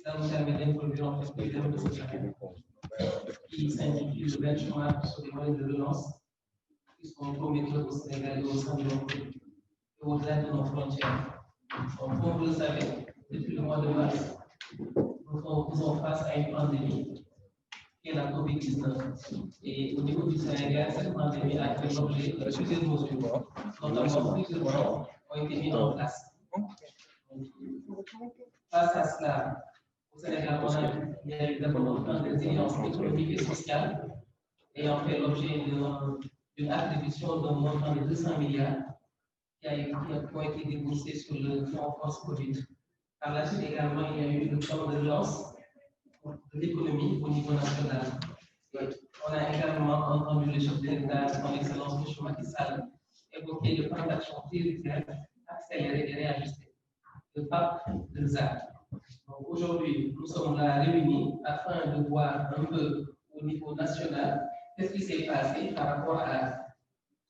Cela nous permet d'introduire en fait plusieurs de ces chapitres qui s'intitulent le benchmark sur les moyens de relance qui sont prometteurs au Sénégal et au sein de notre pays et au-delà de nos frontières. Donc, comme vous le savez, depuis le mois de mars, nous faisons face à une pandémie qui est la COVID-19. Et au niveau du Sénégal, cette pandémie a fait l'objet de plusieurs mesures, notamment plusieurs plans ont été mis en place. Face à cela, au Sénégal, il y a eu d'abord un plan de résilience économique et sociale ayant fait l'objet d'une attribution d'un montant de 200 milliards qui ont été déboursés sur le fonds France Covid. Par la suite également, il y a eu le plan de relance de l'économie au niveau national. Et on a également entendu le chef de l'État, son Excellence M. Macky Sall, évoquer le plan d'action prioritaire accéléré et réajusté, le PAP de ZAC. Donc aujourd'hui, nous sommes là réunis afin de voir un peu au niveau national qu'est-ce qui s'est passé par rapport à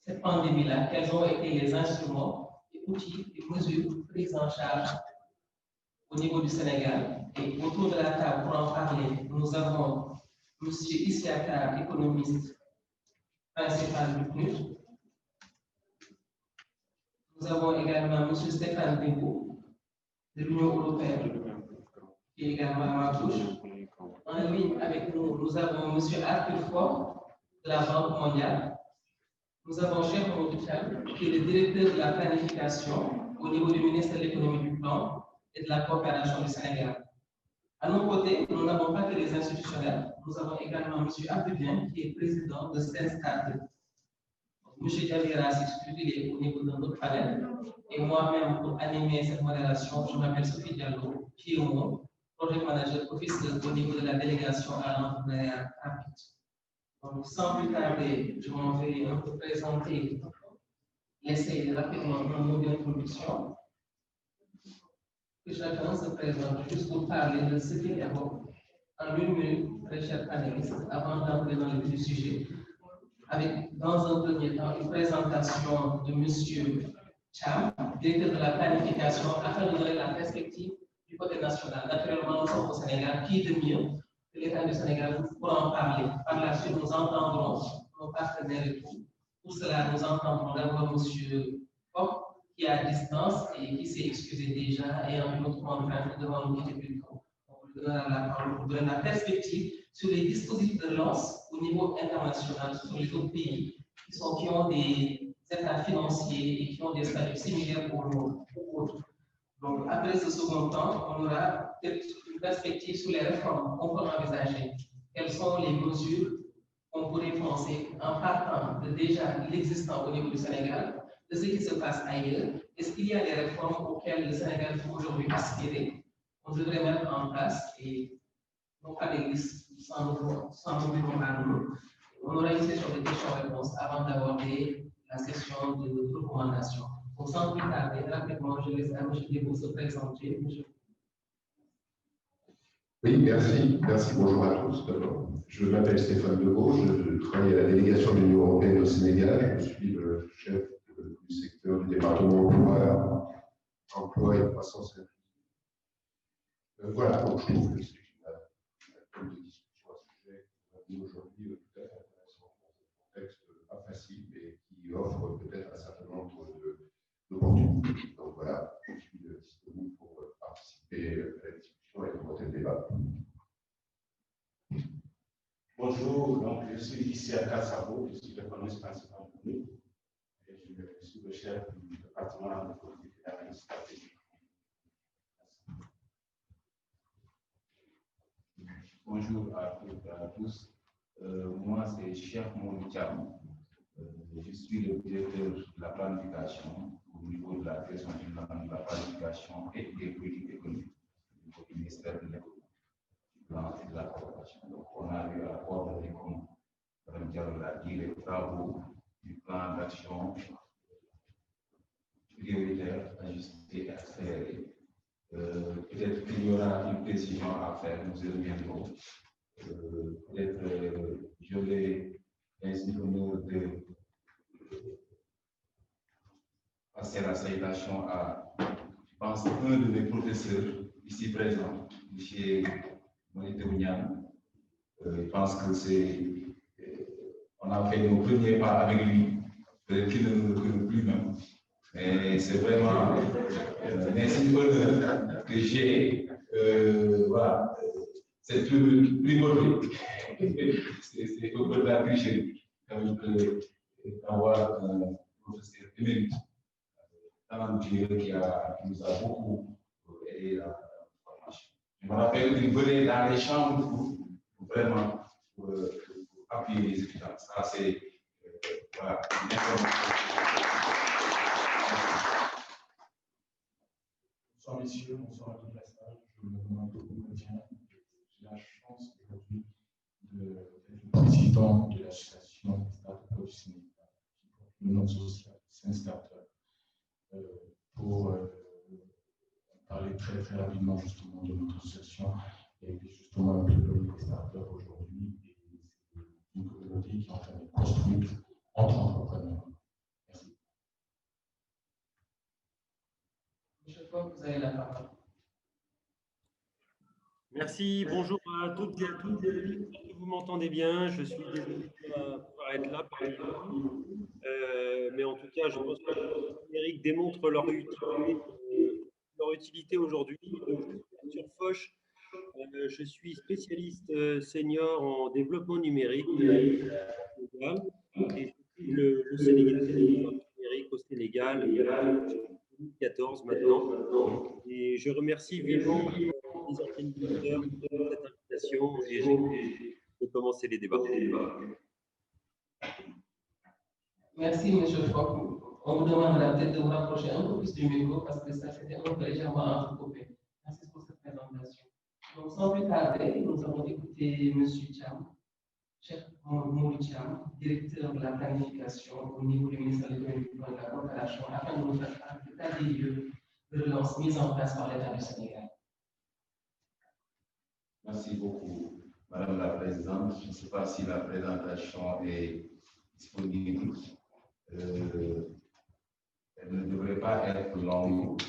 cette pandémie-là, quels ont été les instruments, les outils, les mesures prises en charge au niveau du Sénégal. Et autour de la table, pour en parler, nous avons M. Issiaka, économiste principal du PNUD. Nous avons également M. Stéphane Debo, de l'Union européenne, qui est également à ma gauche. En ligne avec nous, nous avons M. Arthur Ford, de la Banque mondiale. Nous avons Cheikh Mokhtar, qui est le directeur de la planification au niveau du ministère de l'économie du plan et de la coopération du Sénégal. À nos côtés, nous n'avons pas que les institutionnels, nous avons également M. Abdoubian, qui est président de SENSCAD. M. Javira s'excuse au niveau de notre panel. Et moi-même, pour animer cette modération, je m'appelle Sophie Diallo, PMO, Project Manager Office au niveau de la délégation à l'entrepreneuriat rapide. Donc, sans plus tarder, je m'en vais un peu présenter, laisser rapidement un mot d'introduction. Que chacun se présente juste pour parler de ce qu'il évoque en une minute, très chers panélistes, avant d'entrer dans le vif du sujet, avec dans un premier temps une présentation de M. Cham, directeur de la planification, afin de donner la perspective du côté national. Naturellement, nous sommes au Sénégal, qui de mieux que l'État du Sénégal pour en parler. Par la suite, nous entendrons nos partenaires et tout. Pour cela, nous entendrons d'abord M. Pop, qui est à distance et qui s'est excusé déjà et en une autre contrainte devant nous quitter plus tôt. On lui donnera la parole pour donner la perspective sur les dispositifs de relance au niveau international, sur les autres pays qui ont des états financiers et qui ont des statuts similaires pour nous. Donc, après ce second temps, on aura une perspective sur les réformes qu'on peut envisager. Quelles sont les mesures qu'on pourrait penser en partant de déjà l'existant au niveau du Sénégal, de ce qui se passe ailleurs? Est-ce qu'il y a des réformes auxquelles le Sénégal peut aujourd'hui aspirer, qu'on devrait mettre en place et non pas des listes sans nous à nous? On aura une session de questions-réponses avant d'aborder la session de recommandations. Donc, sans plus tarder, rapidement, je laisse à M. Debo se présenter. Oui, merci. Merci, bonjour à tous. Je m'appelle Stéphane Debo, je travaille à la délégation de l'Union européenne au Sénégal. Je suis le chef du secteur du département emploi et croissance. Voilà, donc je trouve que c'est une discussion à ce sujet aujourd'hui tout à fait intéressant dans un contexte pas facile et qui offre peut-être un certain nombre d'opportunités. Donc voilà, je suis disponible pour participer à la discussion et commenter le débat. Bonjour, donc je suis ici à Kassabo, je suis l'économiste principal de l'UE et je suis le chef du département de politique et d'analyse stratégique. Bonjour à toutes et à tous. Moi, c'est Cheikh Mokhtar. Je suis le directeur de la planification au niveau de la direction générale de la planification et des politiques économiques au ministère de l'économie et de la coopération. Donc, on a eu à coordonner, comme Mme Diallo l'a dit, les travaux du plan d'action prioritaire, ajusté et accéléré. Peut-être qu'il y aura une précision à faire, nous y reviendrons. Peut-être j'aurai ainsi l'honneur de passer la salutation à, je pense, un de mes professeurs ici présents, chez Monique Mignane. Je pense que on a fait nos premiers pas avec lui, peut-être qu'il ne nous reconnaît plus même. Mais c'est vraiment un honneur que j'ai, voilà, cette primauté. C'est au peu de la tricherie d'avoir un professeur émérite, talentueux qui nous a beaucoup aidé dans la formation. Je me rappelle qu'il venait dans les chambres pour vraiment appuyer les étudiants. Ça, c'est voilà, une information. Bonsoir messieurs, bonsoir à toute la salle. Je me nomme Comédien. J'ai la chance aujourd'hui d'être président de l'association Start-up du Sénégal, qui porte le nom social, c'est un start-up, pour parler très très rapidement justement de notre association et puis justement un peu de des start-up aujourd'hui. Et c'est une communauté qui est en train de construire entre entrepreneurs. Merci. Je crois que vous avez la parole. Merci, bonjour à toutes et à tous. J'espère que vous m'entendez bien. Je suis désolé de ne pas être là parmi vous. Mais en tout cas, je pense que le numérique démontre leur utilité aujourd'hui. Sur Foch, je suis spécialiste senior en développement numérique et le Sénégal, le numérique au Sénégal depuis 2014 maintenant. Et je remercie vivement les organisateurs de cette invitation et j'ai de commencer les débats. Merci, M. Foch. On vous demandera peut-être de vous rapprocher un peu plus du micro parce que ça c'était un peu légèrement entrecoupé. Merci pour cette présentation. Donc, sans plus tarder, nous avons écouté M. Thiam, chef Mouri Thiam, directeur de la planification au niveau du ministère de l'économie et de la coopération, afin de nous faire part de l'état des lieux de relance mise en place par l'État du Sénégal. Merci beaucoup, Madame la Présidente. Je ne sais pas si la présentation est disponible. Elle ne devrait pas être longue,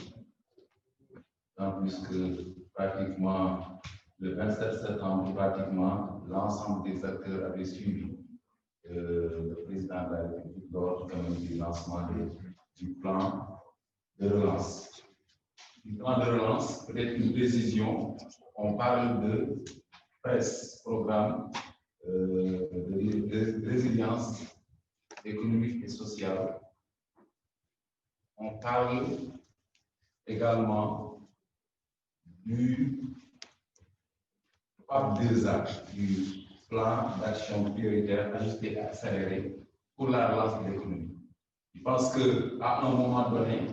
en plus que pratiquement le 27 septembre, pratiquement l'ensemble des acteurs avaient suivi le président de la République lors du lancement du plan de relance. Du plan de relance, peut-être une précision, on parle de PRES, programme de résilience économique et sociale. On parle également du PAP 2A, du plan d'action prioritaire ajusté et accéléré pour la relance de l'économie. Je pense qu'à un moment donné,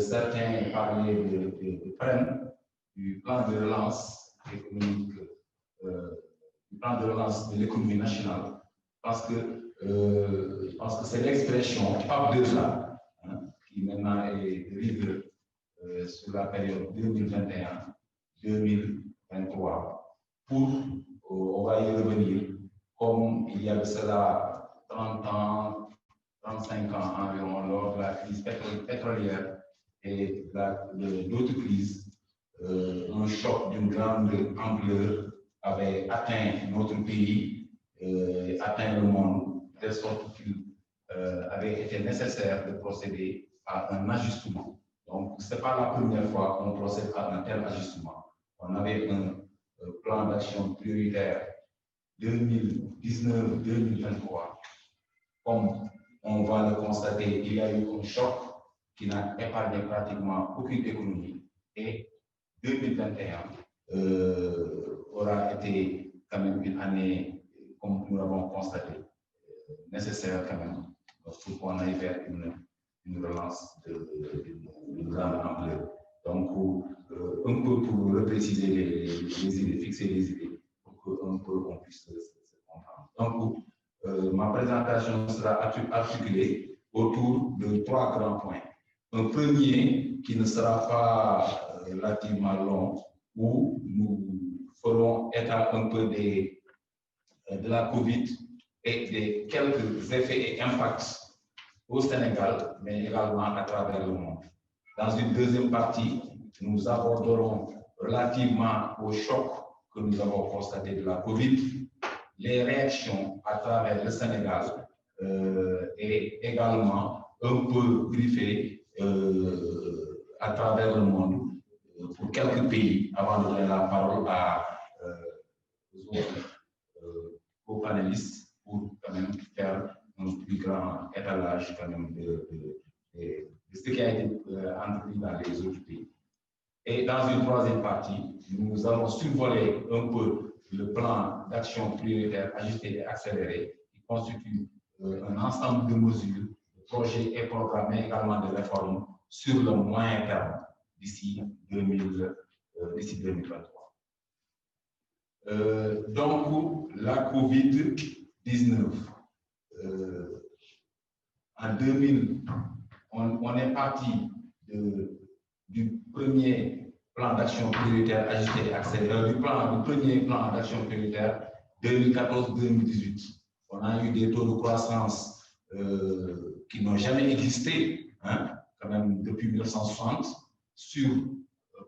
certains parlaient de PREN, du plan de relance économique, du plan de relance de l'économie nationale, parce que je pense que c'est l'expression PAP 2A qui maintenant est dérivée sur la période 2021-2023. On va y revenir, comme il y a de cela 30 ans, 35 ans environ, lors de la crise pétrolière et d'autres crises, un choc d'une grande ampleur avait atteint notre pays, atteint le monde, de sorte qu'il avait été nécessaire de procéder à un ajustement. Donc, ce n'est pas la première fois qu'on procède à un tel ajustement. On avait un plan d'action prioritaire 2019-2023. Comme on va le constater, il y a eu un choc qui n'a épargné pratiquement aucune économie. Et 2021 aura été quand même une année, comme nous l'avons constaté, nécessaire quand même pour qu'on aille vers une relance de grande ampleur. Donc, un peu pour repréciser les idées, fixer les idées, pour qu'on puisse se comprendre. Donc, ma présentation sera articulée autour de 3 grands points. Un premier qui ne sera pas relativement long, où nous ferons état un peu de la COVID et des quelques effets et impacts au Sénégal, mais également à travers le monde. Dans une deuxième partie, nous aborderons relativement au choc que nous avons constaté de la Covid, les réactions à travers le Sénégal et également un peu griffées à travers le monde pour quelques pays avant de donner la parole aux panélistes pour quand même faire un plus grand étalage quand même de ce qui a été entrepris dans les autres pays. Et dans une troisième partie, nous allons survoler un peu le plan d'action prioritaire ajusté et accéléré qui constitue un ensemble de mesures, de projets et programmes, mais également de réformes sur le moyen terme d'ici 2023. Donc, la COVID-19. En 2000, on est parti du premier plan d'action prioritaire ajusté et accéléré, du premier plan d'action prioritaire 2014-2018. On a eu des taux de croissance qui n'ont jamais existé, hein, quand même depuis 1960, sur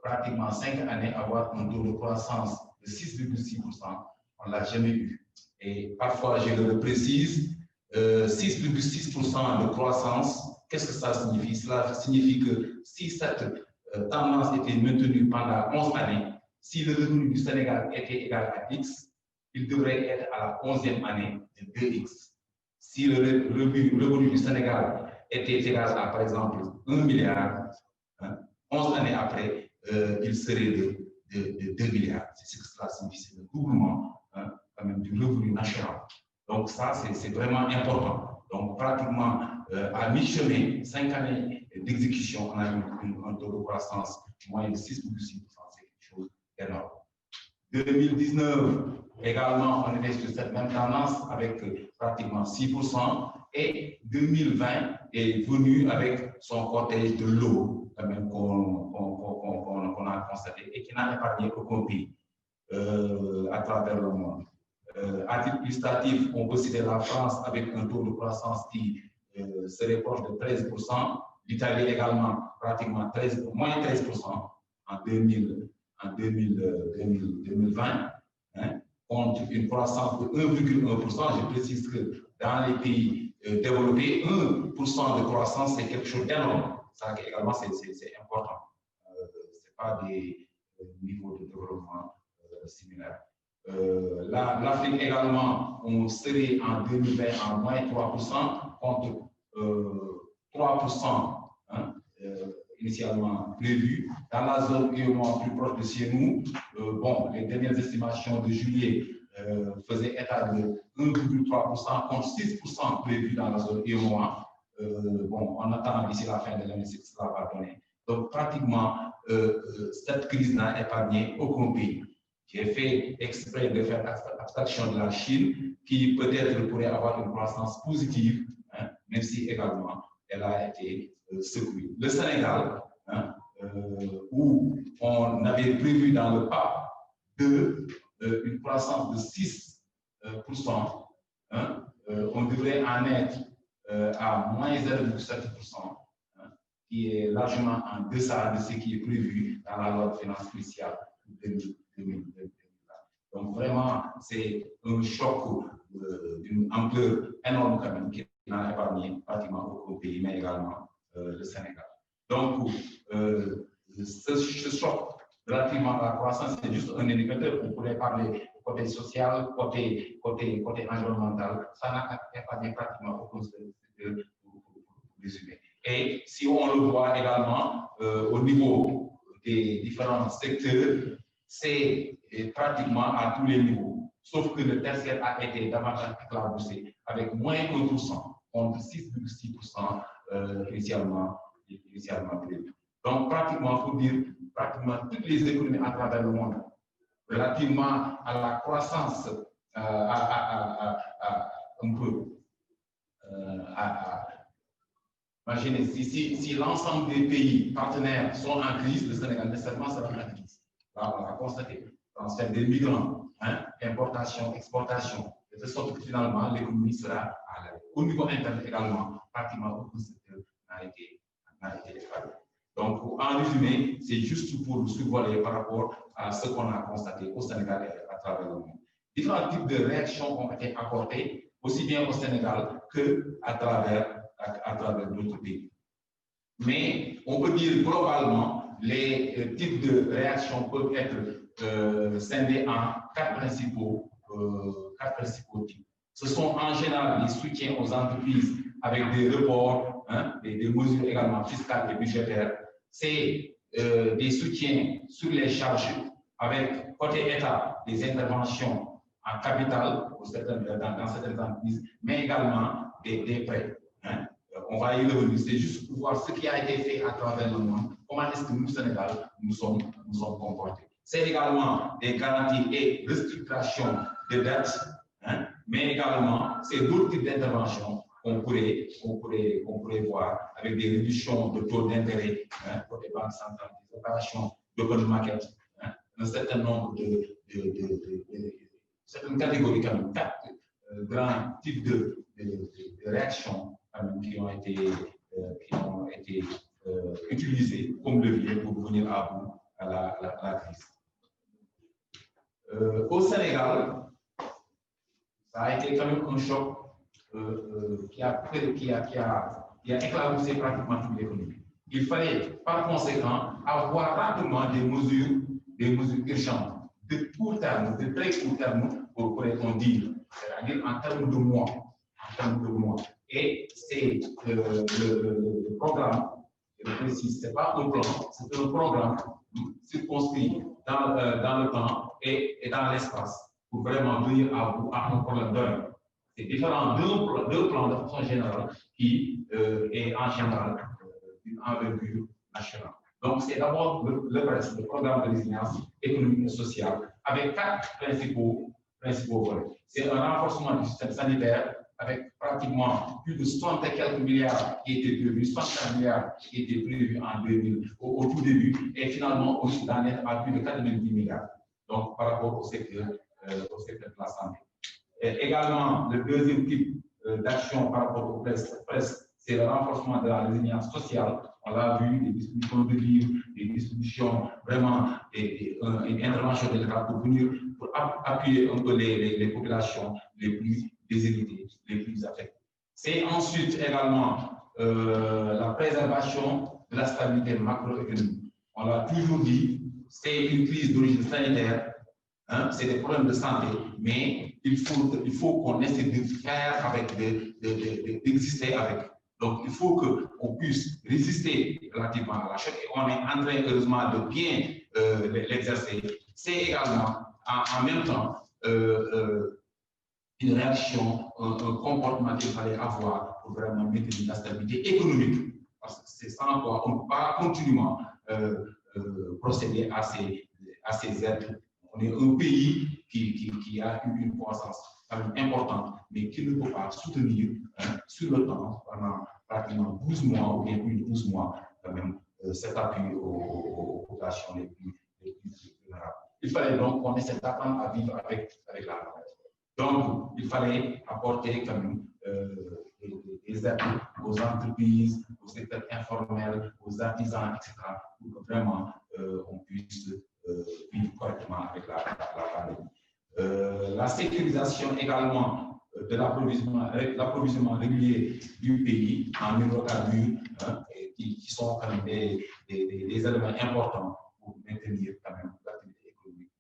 pratiquement 5 années, avoir un taux de croissance de 6,6%, on ne l'a jamais eu. Et parfois, je le précise, 6,6% de croissance, qu'est-ce que ça signifie? Cela signifie que si cette tendance était maintenue pendant 11 années, si le revenu du Sénégal était égal à X, il devrait être à la 11e année de 2X. Si le revenu du Sénégal était égal à, par exemple, 1 milliard, hein, 11 années après, il serait de 2 milliards. C'est ce que cela signifie, c'est le doublement, hein, quand même, du revenu national. Donc ça, c'est vraiment important. Donc pratiquement à mi-chemin, 5 années d'exécution, on a eu un taux de croissance moyen de 6,6%, c'est quelque chose d'énorme. 2019, également, on était sur cette même tendance avec pratiquement 6%, et 2020 est venu avec son cortège de l'eau, quand même, qu'on a constaté et qui n'a épargné aucun pays à travers le monde. À titre illustratif, on peut citer la France avec un taux de croissance qui serait proche de 13%, l'Italie également pratiquement moins 13% en 2020, hein, contre une croissance de 1,1%. Je précise que dans les pays développés, 1% de croissance, c'est quelque chose d'énorme. Ça également, c'est important. Ce n'est pas des niveaux de développement similaires. L'Afrique également, on serait en 2020 en moins 3% contre 3%, hein, initialement prévu. Dans la zone UEMOA plus proche de chez nous, bon, les dernières estimations de juillet faisaient état de 1,3% contre 6% prévu dans la zone UEMOA. Bon, on attend d'ici la fin de l'année ce que cela va donner. Donc, pratiquement, cette crise n'a épargné aucun pays. J'ai fait exprès de faire abstraction de la Chine, qui peut-être pourrait avoir une croissance positive, hein, même si également elle a été secouée. Le Sénégal, hein, où on avait prévu dans le PAP une croissance de 6%, hein, on devrait en être à moins 0,7%, hein, qui est largement en deçà de ce qui est prévu dans la loi de finances initiale de 2020. Donc vraiment, c'est un choc d'une ampleur énorme quand même qui n'a épargné pratiquement aucun pays, mais également le Sénégal. Donc, ce choc relativement à la croissance, c'est juste un indicateur. On pourrait parler côté social, côté environnemental. Ça n'a épargné pratiquement aucun secteur pour résumer. Et si on le voit également au niveau des différents secteurs, c'est pratiquement à tous les niveaux, sauf que le tertiaire a été davantage éclaboussé avec moins 1% contre 6,6% initialement prévu. Donc, pratiquement, il faut dire, pratiquement toutes les économies à travers le monde, relativement à la croissance, un peu, imaginez, si l'ensemble des pays partenaires sont en crise, le Sénégal nécessairement sera en crise. Là, on l'a constaté. Transfert des migrants, hein, importation, exportation, de telle sorte que finalement l'économie sera à l'arrêt. Au niveau interne également, pratiquement aucun secteur n'a été épargné. Donc, en résumé, c'est juste pour survoler par rapport à ce qu'on a constaté au Sénégal et à travers le monde. Différents types de réactions ont été apportées, aussi bien au Sénégal qu'à travers d'autres pays. Mais on peut dire globalement, les types de réactions peuvent être scindés en quatre principaux types. Ce sont en général des soutiens aux entreprises avec des reports, des mesures également fiscales et budgétaires. C'est des soutiens sur les charges avec, côté État, des interventions en capital dans certaines entreprises, mais également des prêts. On va y revenir, c'est juste pour voir ce qui a été fait à travers le monde, comment est-ce que nous, Sénégal, nous sommes comportés. C'est également des garanties et restructurations de dettes, mais également, c'est d'autres types d'interventions qu'on pourrait voir avec des réductions de taux d'intérêt pour les banques centrales, des opérations d'open market, un certain nombre certaines catégories, quand même, quatre grands types de réactions qui ont été utilisées comme levier pour venir à bout à la crise. Au Sénégal, ça a été quand même un choc qui a éclaboussé pratiquement toute l'économie. Il fallait par conséquent avoir rapidement des mesures urgentes de court terme, de très court terme pour répondre, c'est-à-dire en termes de mois. Et c'est le programme, je précise, ce n'est pas un plan, c'est un programme circonscrit dans le temps et dans l'espace pour vraiment venir à bout à un problème donné. C'est différent d'un plan de façon générale qui est en général une envergure nationale. Donc, c'est d'abord le programme de résilience économique et sociale avec quatre principaux volets. C'est un renforcement du système sanitaire avec pratiquement plus de 60 et quelques milliards qui étaient prévus, 64 milliards qui étaient prévus en 2000, au tout début, et finalement aussi d'en être à plus de 90 milliards. Donc, par rapport au secteur de la santé. Et également, le deuxième type d'action par rapport aux presse, c'est le renforcement de la résilience sociale. On l'a vu, des distributions de livres, des distributions, vraiment, une intervention de l'État pour venir pour appuyer un peu les populations les plus déshéritées, les plus affectées. C'est ensuite également la préservation de la stabilité macroéconomique. On l'a toujours dit, c'est une crise d'origine sanitaire, c'est des problèmes de santé, mais il faut qu'on essaie de faire avec, d'exister avec. Donc, il faut qu'on puisse résister relativement à la choc et on est en train, heureusement, de bien l'exercer. C'est également, en même temps, une réaction, un comportement qu'il fallait avoir pour vraiment maintenir la stabilité économique. Parce que c'est sans quoi on ne peut pas continuellement procéder à ces aides. On est un pays qui a eu une croissance importante, mais qui ne peut pas soutenir sur le temps, pendant pratiquement 12 mois ou bien plus de 12 mois, quand même, cet appui aux populations les plus vulnérables. Il fallait donc qu'on essaie d'apprendre à vivre avec la maladie. Donc, il fallait apporter quand même des aides aux entreprises, au secteur informel, aux artisans, etc., pour que vraiment on puisse vivre correctement avec la pandémie. La sécurisation également de l'approvisionnement régulier du pays en hydrocarbures, qui sont quand même des éléments importants pour maintenir quand même l'activité économique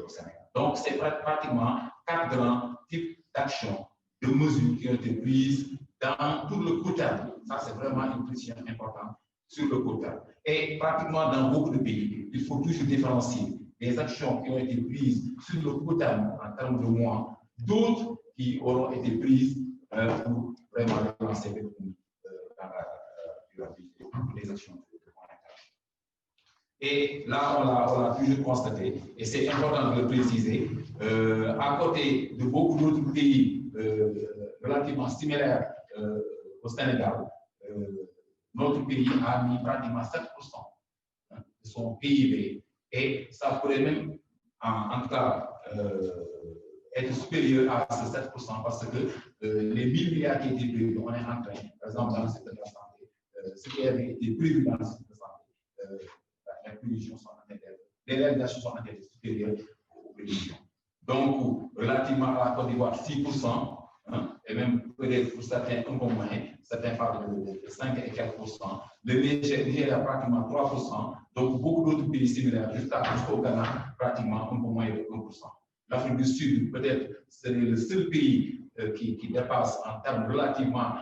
au Sénégal. Donc, c'est pratiquement 4 grands types d'actions, de mesures qui ont été prises dans tout le court terme. Ça, c'est vraiment une précision importante sur le court terme. Et pratiquement dans beaucoup de pays, il faut toujours différencier des actions qui ont été prises sur le court terme en termes de mois, d'autres qui auront été prises pour vraiment relancer l'économie dans la durabilité, les actions de moyen. Et là, on l'a toujours constaté, et c'est important de le préciser, à côté de beaucoup d'autres pays relativement similaires au Sénégal, notre pays a mis pratiquement 7% de son PIB, et ça pourrait même, en tout cas, être supérieur à ce 7% parce que les 1000 milliards qui étaient prévus, on est en train, par exemple, dans le secteur de la santé, ce qui avait été prévu dans le secteur de la santé, les réalisations sont en train d'être supérieures aux prévisions. Donc, relativement à la Côte d'Ivoire, 6%, hein, et même peut-être pour certains un peu moins, certains parlent de 5 et quelques %. Le Nigeria, pratiquement 3%. Donc, beaucoup d'autres pays similaires, jusqu'au Ghana, pratiquement un peu moins de 1%. L'Afrique du Sud, peut-être, c'est le seul pays qui dépasse en termes relativement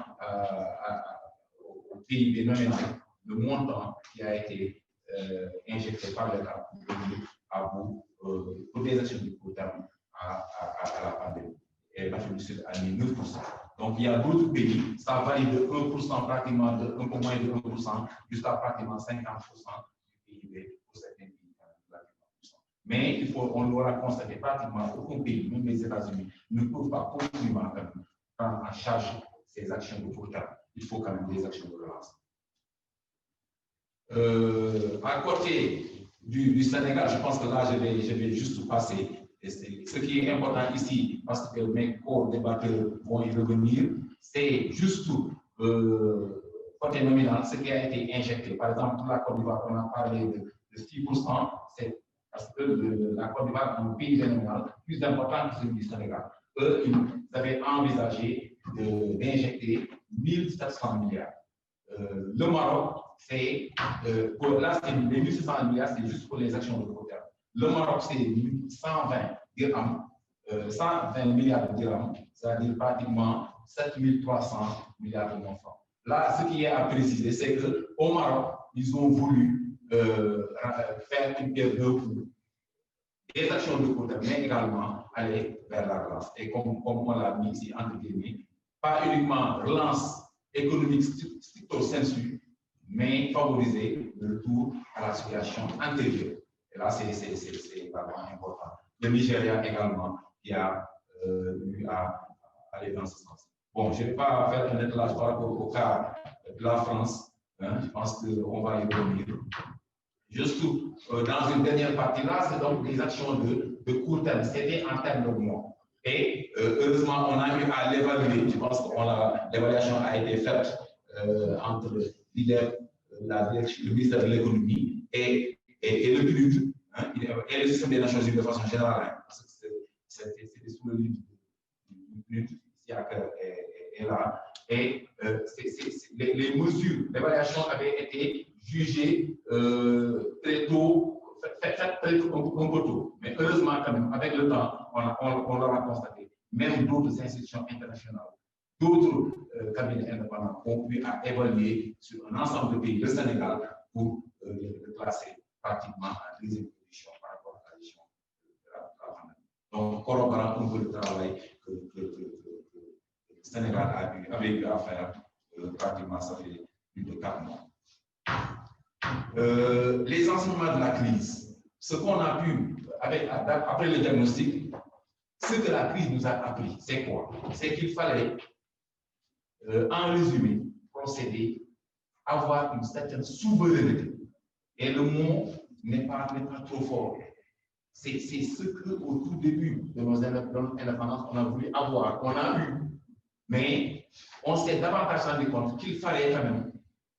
au PIB nominal le montant qui a été injecté par l'État à vous pour des actions de court terme à la pandémie. Et l'Afrique du Sud a mis 9%. Donc, il y a d'autres pays, ça varie de 1%, pratiquement de un peu moins de 1%, jusqu'à pratiquement 50% du PIB pour certains pays. Mais on l'aura constaté, pratiquement aucun pays, même les États-Unis, ne peuvent pas continuellement prendre en charge ces actions de court terme. Il faut quand même des actions de relance. À côté du Sénégal, je pense que là, je vais juste passer. Et ce qui est important ici, parce que mes co-débatteurs vont y revenir, c'est juste côté nominal, ce qui a été injecté. Par exemple, pour la Côte d'Ivoire, on a parlé de 6%, c'est parce que la Côte d'Ivoire est un pays nominal plus important que celui du Sénégal. Eux, ils avaient envisagé d'injecter 1700 milliards. Le Maroc, c'est là, les 1700 milliards, c'est juste pour les actions de court terme. Le Maroc, c'est 120 dirhams, 120 milliards de dirhams, c'est-à-dire pratiquement 7300 milliards de francs. Là, ce qui est à préciser, c'est qu'au Maroc, ils ont voulu faire une pierre deux coups. Des actions de court terme, mais également aller vers la relance. Et comme on l'a mis ici, entre guillemets, pas uniquement relance économique stricto sensu, mais favoriser le retour à la situation antérieure. Et là, c'est vraiment important. Le Nigeria également, qui a eu à aller dans ce sens. Bon, je ne vais pas faire un étalage par rapport au cas de la France. Hein, je pense qu'on va y revenir. Juste dans une dernière partie là, c'est donc des actions de court terme. C'était en termes de mois. Et heureusement, on a eu à l'évaluer. Je pense que l'évaluation a été faite entre le ministère de l'économie et le PNUD, hein, et le système des Nations Unies de façon générale. Hein, parce que c'était sous le livre du PNUD, et là. Et les mesures d'évaluation avaient été jugées très tôt, faites un peu tôt. Mais heureusement, quand même, avec le temps, on l'aura constaté. Même d'autres institutions internationales, d'autres cabinets indépendants ont pu évaluer sur un ensemble de pays, le Sénégal, pour le classer pratiquement en deuxième position par rapport à la région de la pandémie. Donc, corroborant un peu le travail que le Sénégal avait eu à faire, pratiquement ça fait plus de 4 mois. Les enseignements de la crise, ce qu'on a pu, après le diagnostic, ce que la crise nous a appris, c'est quoi? C'est qu'il fallait, en résumé, procéder, avoir une certaine souveraineté. Et le mot n'est pas trop fort. C'est ce qu'au tout début de nos indépendances, on a voulu avoir, on a eu. Mais on s'est davantage rendu compte qu'il fallait quand même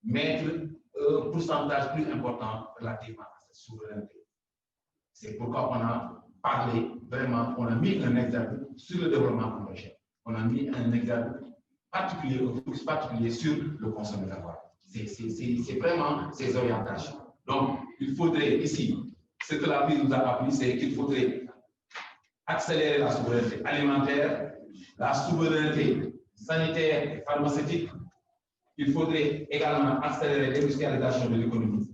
mettre un pourcentage plus important relativement à cette souveraineté. C'est pourquoi on a parlé vraiment, on a mis un exergue sur le développement endogène. On a mis un exergue particulier, un focus particulier sur le consommateur. C'est vraiment ces orientations. Donc, il faudrait ici, ce que la crise nous a appris, c'est qu'il faudrait accélérer la souveraineté alimentaire, la souveraineté sanitaire et pharmaceutique. Il faudrait également accélérer l'industrialisation de l'économie,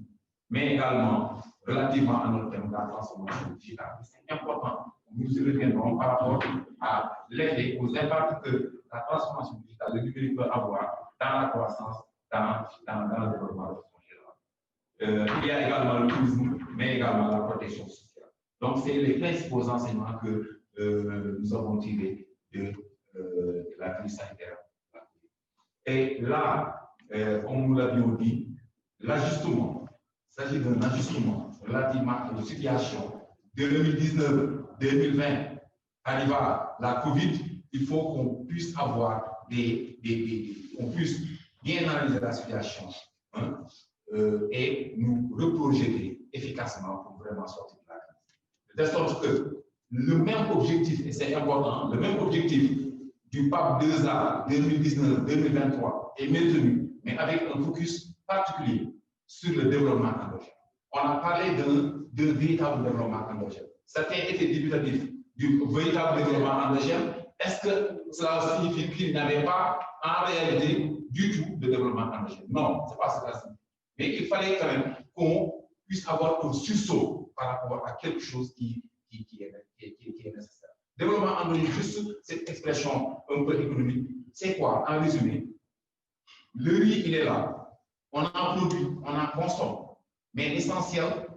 mais également relativement à notre thème de la transformation digitale. C'est important, nous y reviendrons par rapport à l'effet, aux impacts que la transformation digitale, le numérique peut avoir dans la croissance, dans le développement de son général. Il y a également le tourisme, mais également la protection sociale. Donc, c'est les principaux enseignements que nous avons tirés de la crise sanitaire. Et là, comme nous l'avions dit, l'ajustement, il s'agit d'un ajustement relativement à la situation 2019-2020, arriva la Covid, il faut qu'on puisse avoir qu'on puisse bien analyser la situation, hein, et nous reprojeter efficacement pour vraiment sortir de la crise. De telle sorte que le même objectif, et c'est important, le même objectif du PAP 2A 2019-2023 est maintenu, mais avec un focus particulier sur le développement endogène. On a parlé d'un véritable développement endogène. Certains étaient dubitatifs du véritable développement endogène. Est-ce que cela signifie qu'il n'y avait pas en réalité du tout de développement endogène? Non, ce n'est pas cela. Mais il fallait quand même qu'on puisse avoir un sursaut par rapport à quelque chose qui est nécessaire. Développement endogène, juste cette expression un peu économique, c'est quoi? En résumé, le riz, il est là, on en produit, on en consomme, mais l'essentiel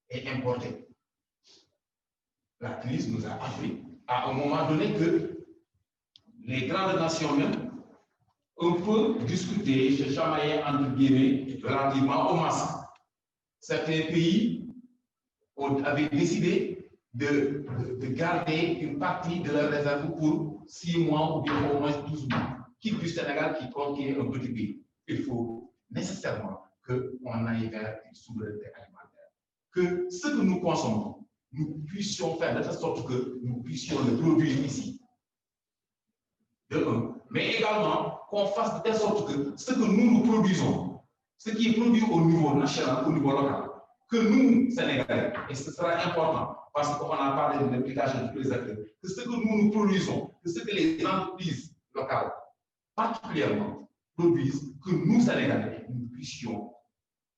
est importé. La crise nous a appris à un moment donné que les grandes nations même, on peut discuter, se chamailler entre guillemets, relativement aux masses. Certains pays avaient décidé de garder une partie de leur réserve pour 6 mois ou bien au moins 12 mois. Quitte du Sénégal qui compte un petit pays. Il faut nécessairement qu'on aille vers une souveraineté alimentaire. Que ce que nous consommons, nous puissions faire de telle sorte que nous puissions le produire ici. De un. Mais également qu'on fasse de telle sorte que ce que nous produisons, ce qui est produit au niveau national, au niveau local, que nous, Sénégalais, et ce sera important, parce qu'on a parlé de l'implication de tous les acteurs, que ce que nous produisons, que ce que les entreprises locales, particulièrement, produisent, que nous, Sénégalais, nous puissions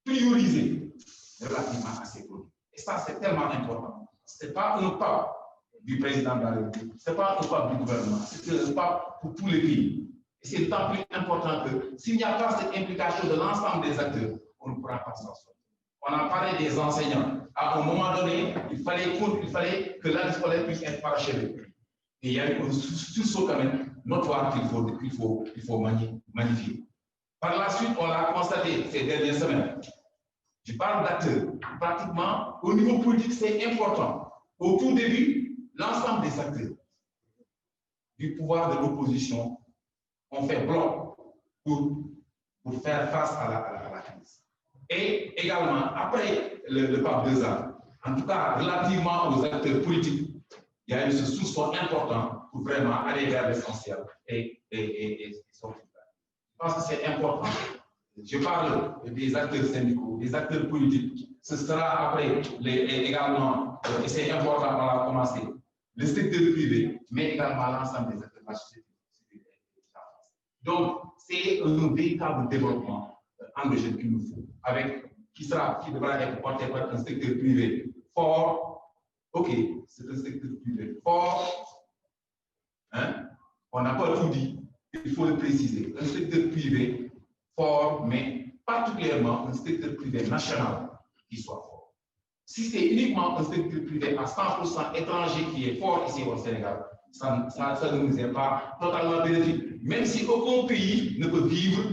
prioriser relativement à ces produits. Et ça, c'est tellement important. Ce n'est pas un pas du président de la République, ce n'est pas un pas du gouvernement, c'est un pas pour tous les pays. Et c'est d'autant plus important que s'il n'y a pas cette implication de l'ensemble des acteurs, on ne pourra pas s'en sortir. On a parlé des enseignants. À un moment donné, il fallait que l'année scolaire puisse être parachevée. Et il y a eu un sursaut quand même notoire qu'il faut magnifier. Par la suite, on l'a constaté ces dernières semaines. Je parle d'acteurs. Pratiquement, au niveau politique, c'est important. Au tout début, l'ensemble des acteurs du pouvoir de l'opposition ont fait bloc pour faire face à la crise. Et également, après le PAP 2A, en tout cas relativement aux acteurs politiques, il y a eu ce sursaut important pour vraiment aller vers l'essentiel et sortir. Je pense que c'est important. Je parle des acteurs syndicaux, des acteurs politiques. Ce sera après également, et c'est important, on l'a commencé, le secteur privé, mais également l'ensemble des acteurs de la société civile. Donc, c'est un véritable développement endogène qu'il nous faut, qui devra être porté par un secteur privé fort. OK, c'est un secteur privé fort. Hein? On n'a pas tout dit, il faut le préciser. Un secteur privé fort, mais particulièrement un secteur privé national qui soit fort. Si c'est uniquement un secteur privé à 100% étranger qui est fort ici au Sénégal, ça ne nous est pas totalement bénéfique. Même si aucun pays ne peut vivre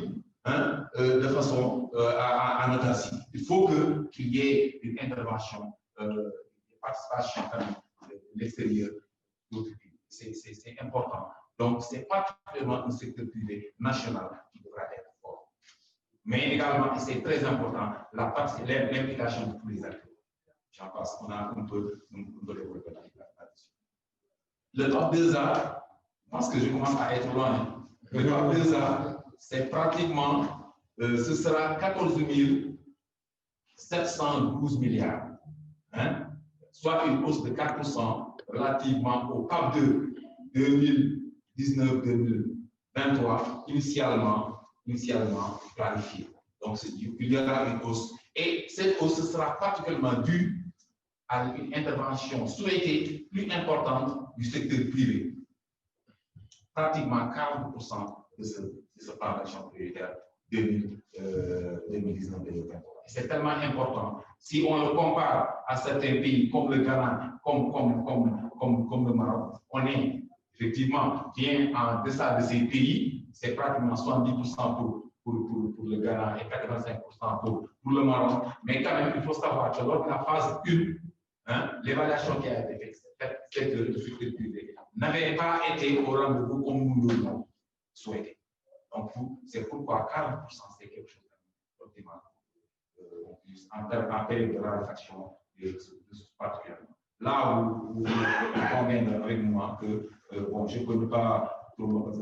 de façon à notre assis. Il faut qu'il y ait une intervention, une participation de l'extérieur d'autres pays. C'est important. Donc, c'est particulièrement un secteur privé national qui devra être fort. Mais également, et c'est très important, l'implication de tous les acteurs. J'en passe, on a un peu développé là-dessus. Le PAP 2A, je pense que je commence à être loin. Le PAP 2A, c'est pratiquement, ce sera 14 712 milliards, hein? Soit une hausse de 4% relativement au PAP 2 2019-2023, initialement planifié. Donc, il y aura une hausse. Et cette hausse sera particulièrement due à une intervention souhaitée plus importante du secteur privé. Pratiquement 40% de ce plan d'action prioritaire 2019-2023. C'est tellement important. Si on le compare à certains pays comme le Ghana, comme le Maroc, on est effectivement bien en deçà de ces pays. C'est pratiquement 70% pour le Ghana et 85% pour le Maroc. Mais quand même, il faut savoir que lors de la phase 1, l'évaluation qui a été faite, c'est que le secteur privé n'avait pas été au rendez-vous comme nous l'avons souhaité. Donc, c'est pourquoi 40%, c'est quelque chose d'optimal. en période de raréfaction des ressources particulièrement. Là où vous conviendrez avec moi que bon, je ne peux pas tout le monde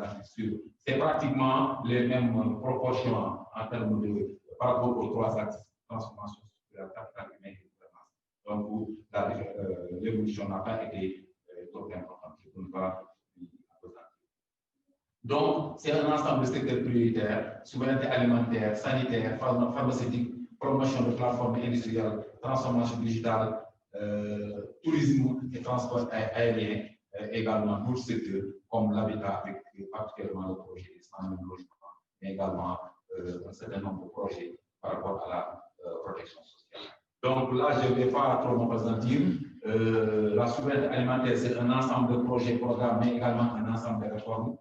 c'est pratiquement les mêmes proportions en termes de par rapport aux trois axes transformation structurelle, capital humain et gouvernance. Donc, l'évolution n'a pas été trop importante. Je ne peux pas donc, c'est un ensemble de secteurs prioritaires, souveraineté alimentaire, sanitaire, pharmaceutique, promotion de plateformes industrielles, transformation digitale, tourisme et transport aérien, également d'autres secteurs comme l'habitat, avec particulièrement le projet des 100 000 logements, mais également un certain nombre de projets par rapport à la protection sociale. Donc là, je ne vais pas trop me présenter. La souveraineté alimentaire, c'est un ensemble de projets, programmes, mais également un ensemble de réformes.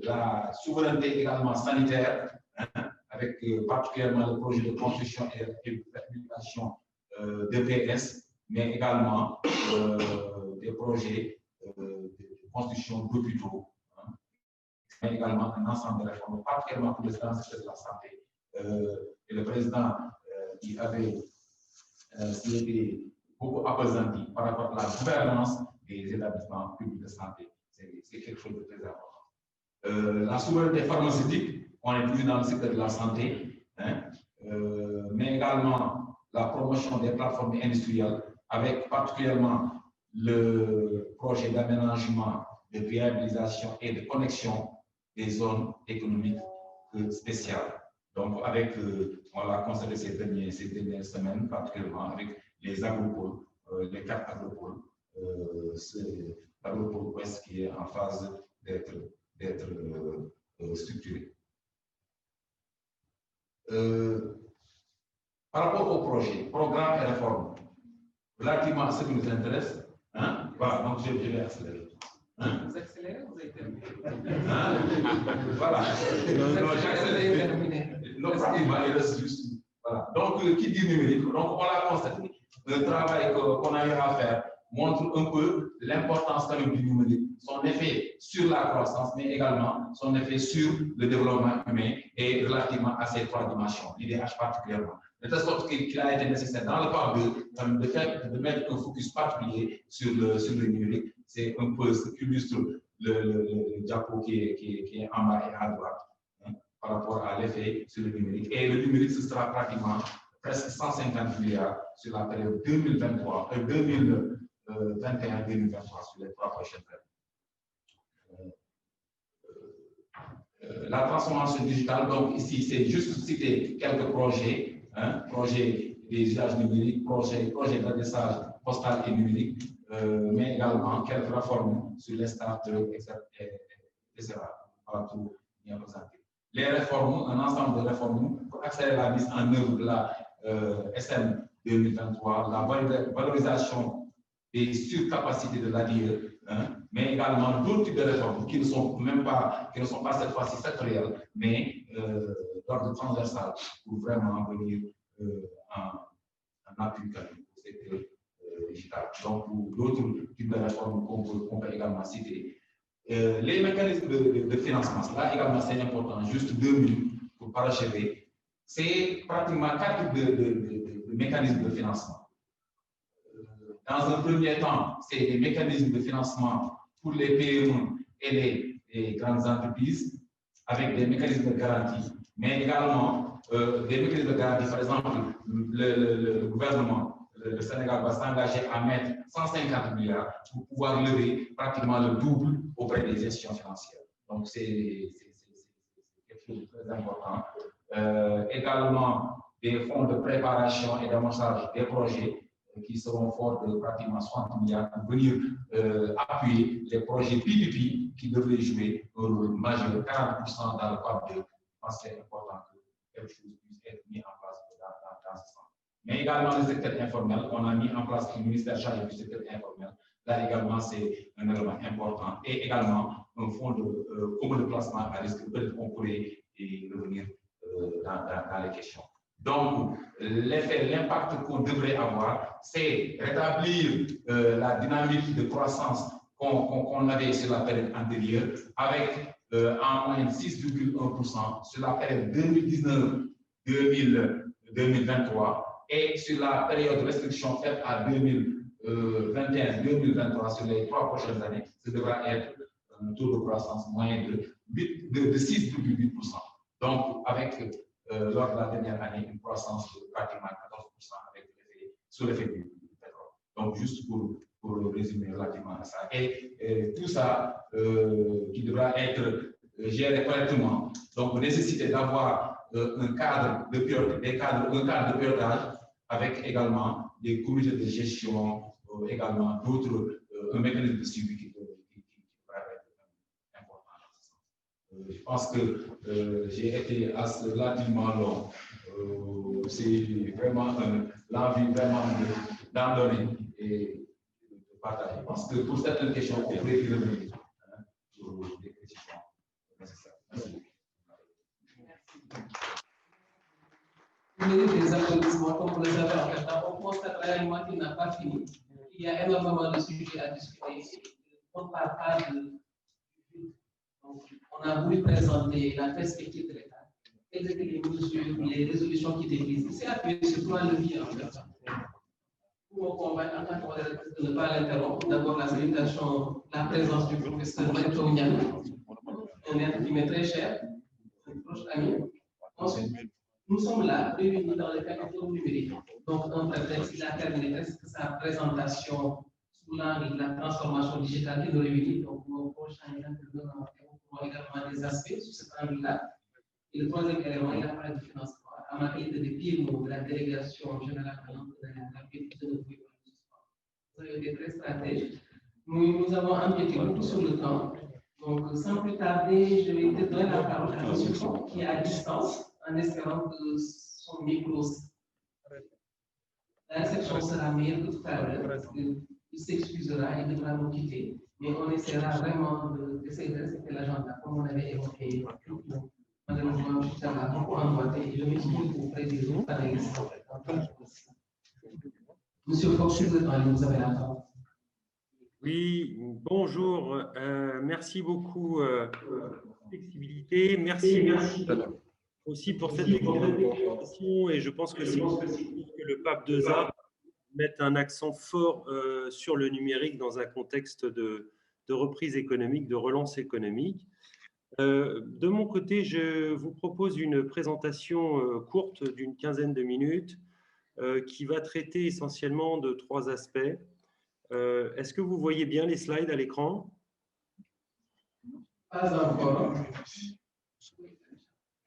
La souveraineté également sanitaire, hein, avec particulièrement le projet de construction et d'application d'EPS, mais également des projets de construction d'hôpitaux, hein, mais également un ensemble de réformes, particulièrement pour le secteur de la santé. Et le président qui avait été beaucoup appesanti par rapport à la gouvernance des établissements publics de santé. C'est quelque chose de très important. La souveraineté pharmaceutique, on est plus dans le secteur de la santé, hein, mais également la promotion des plateformes industrielles, avec particulièrement le projet d'aménagement, de viabilisation et de connexion des zones économiques spéciales. Donc, avec, on l'a constaté ces dernières semaines, particulièrement avec les agropoles, les 4 agropoles. L'agropole ouest qui est en phase d'être structuré. Par rapport au projet, programme et réforme, relativement à ce qui nous intéresse, hein, voilà, donc je vais accélérer. Hein? Vous accélérez ou vous avez terminé? Hein? Voilà. Non, pratiquement, il reste juste. Voilà. Donc, qui dit numérique, donc on l'a constaté. Le travail qu'on a eu à faire montre un peu l'importance du numérique, son effet sur la croissance, mais également son effet sur le développement humain et relativement à ces 3 dimensions, l'IDH particulièrement. De telle sorte qu'il a été nécessaire dans le part 2 de mettre un focus particulier sur le numérique. C'est un peu ce qu'illustre le diapo qui est en bas et à droite, hein, par rapport à l'effet sur le numérique. Et le numérique, ce sera pratiquement presque 150 milliards sur la période 2021-2023 sur les 3 prochaines années. La transformation digitale, donc ici, c'est juste citer quelques projets, hein, projets des usages numériques, projets d'adressage postal et numérique, mais également quelques réformes sur les startups, etc. Partout bien présenté. Les réformes, un ensemble de réformes pour accélérer la mise en œuvre de la SM 2023, la valorisation des surcapacités de l'ADIE, hein, mais également d'autres types de réformes qui ne sont pas cette fois-ci sectorielles, mais d'ordre transversal pour vraiment venir en appui au secteur digital. Donc, pour d'autres types de réformes qu'on peut également citer. Les mécanismes de financement, là également c'est important, juste 2 minutes pour parachever. C'est pratiquement 4 types de mécanismes de financement. Dans un premier temps, c'est des mécanismes de financement pour les PME et les grandes entreprises, avec des mécanismes de garantie, mais également des mécanismes de garantie. Par exemple, le gouvernement, le Sénégal va s'engager à mettre 150 milliards pour pouvoir lever pratiquement le double auprès des institutions financières. Donc, c'est quelque chose de très important. Également, des fonds de préparation et d'amorçage des projets qui seront forts de pratiquement 60 milliards pour venir appuyer les projets PPP qui devraient jouer un rôle majeur de 40% dans le cadre de. Je pense que c'est important que quelque chose puisse être mis en place dans ce sens. Mais également le secteur informel, on a mis en place le ministère chargé du secteur informel. Là également, c'est un élément important. Et également, un fonds de placement à risque, peut-être qu'on pourrait y revenir dans les questions. Donc, l'impact qu'on devrait avoir, c'est rétablir la dynamique de croissance qu'on avait sur la période antérieure, avec en moyenne 6,1% sur la période 2019-2023. 2023 et sur la période de restriction faite à 2021-2023 sur les 3 prochaines années, ce devra être un taux de croissance moyen de 6,8%. Donc, avec lors de la dernière année, une croissance de pratiquement 14% avec sur l'effet du pétrole. Donc, juste pour résumer relativement à ça. Et tout ça qui devra être géré correctement. Donc, nécessité d'avoir un cadre de pilotage avec également des comités de gestion, également d'autres, un mécanisme de suivi qui va être important. Je pense que j'ai été relativement long. C'est vraiment l'envie vraiment d'en donner et de partager. Je pense que pour certaines questions, on pourrait y revenir sur des questions nécessaires. Merci. Des applaudissements, comme vous le savez, en fait, on constate réellement qu'il n'a pas fini. Il y a énormément de sujets à discuter. On ne parle pas de. Donc, on a voulu présenter la perspective de l'État, exécuter les mesures, les résolutions qui étaient prises. C'est appuyé sur 3 leviers, en fait. Pour me convaincre, en tant que modérateur, de ne pas l'interrompre. D'abord, la salutation, la présence du professeur Maître Ounian, un être qui m'est très cher, un proche ami. Ensuite, nous sommes là, réunis dans le cadre du numérique. Donc, un prétexte, il a terminé presque sa présentation sous l'angle de la transformation digitale qui nous réunit. Donc, mon prochain intervenant également des aspects sur cet angle-là. Et le troisième élément, il a parlé du financement. À ma qualité de PMO de la délégation générale de la PMO de vous avez été très stratège. Nous avons empiété beaucoup sur le temps. Donc, sans plus tarder, je vais te donner la parole à M. Fon, qui est à distance, en espérant que son micro. La réception sera meilleure que tout à l'heure, parce qu'il s'excusera, il devra nous quitter. Mais on essaiera vraiment d'essayer de respecter l'agenda, comme on avait évoqué. Malheureusement, je suis là beaucoup emboîté et je m'excuse auprès des autres panélistes. Monsieur Fox, vous avez la parole. Oui, bonjour. Merci beaucoup pour la flexibilité. Merci aussi pour cette présentation. Et je pense que c'est que le pape II A mette un accent fort sur le numérique dans un contexte de reprise économique, de relance économique. De mon côté, je vous propose une présentation courte d'une quinzaine de minutes qui va traiter essentiellement de 3 aspects. Est-ce que vous voyez bien les slides à l'écran? Pas encore.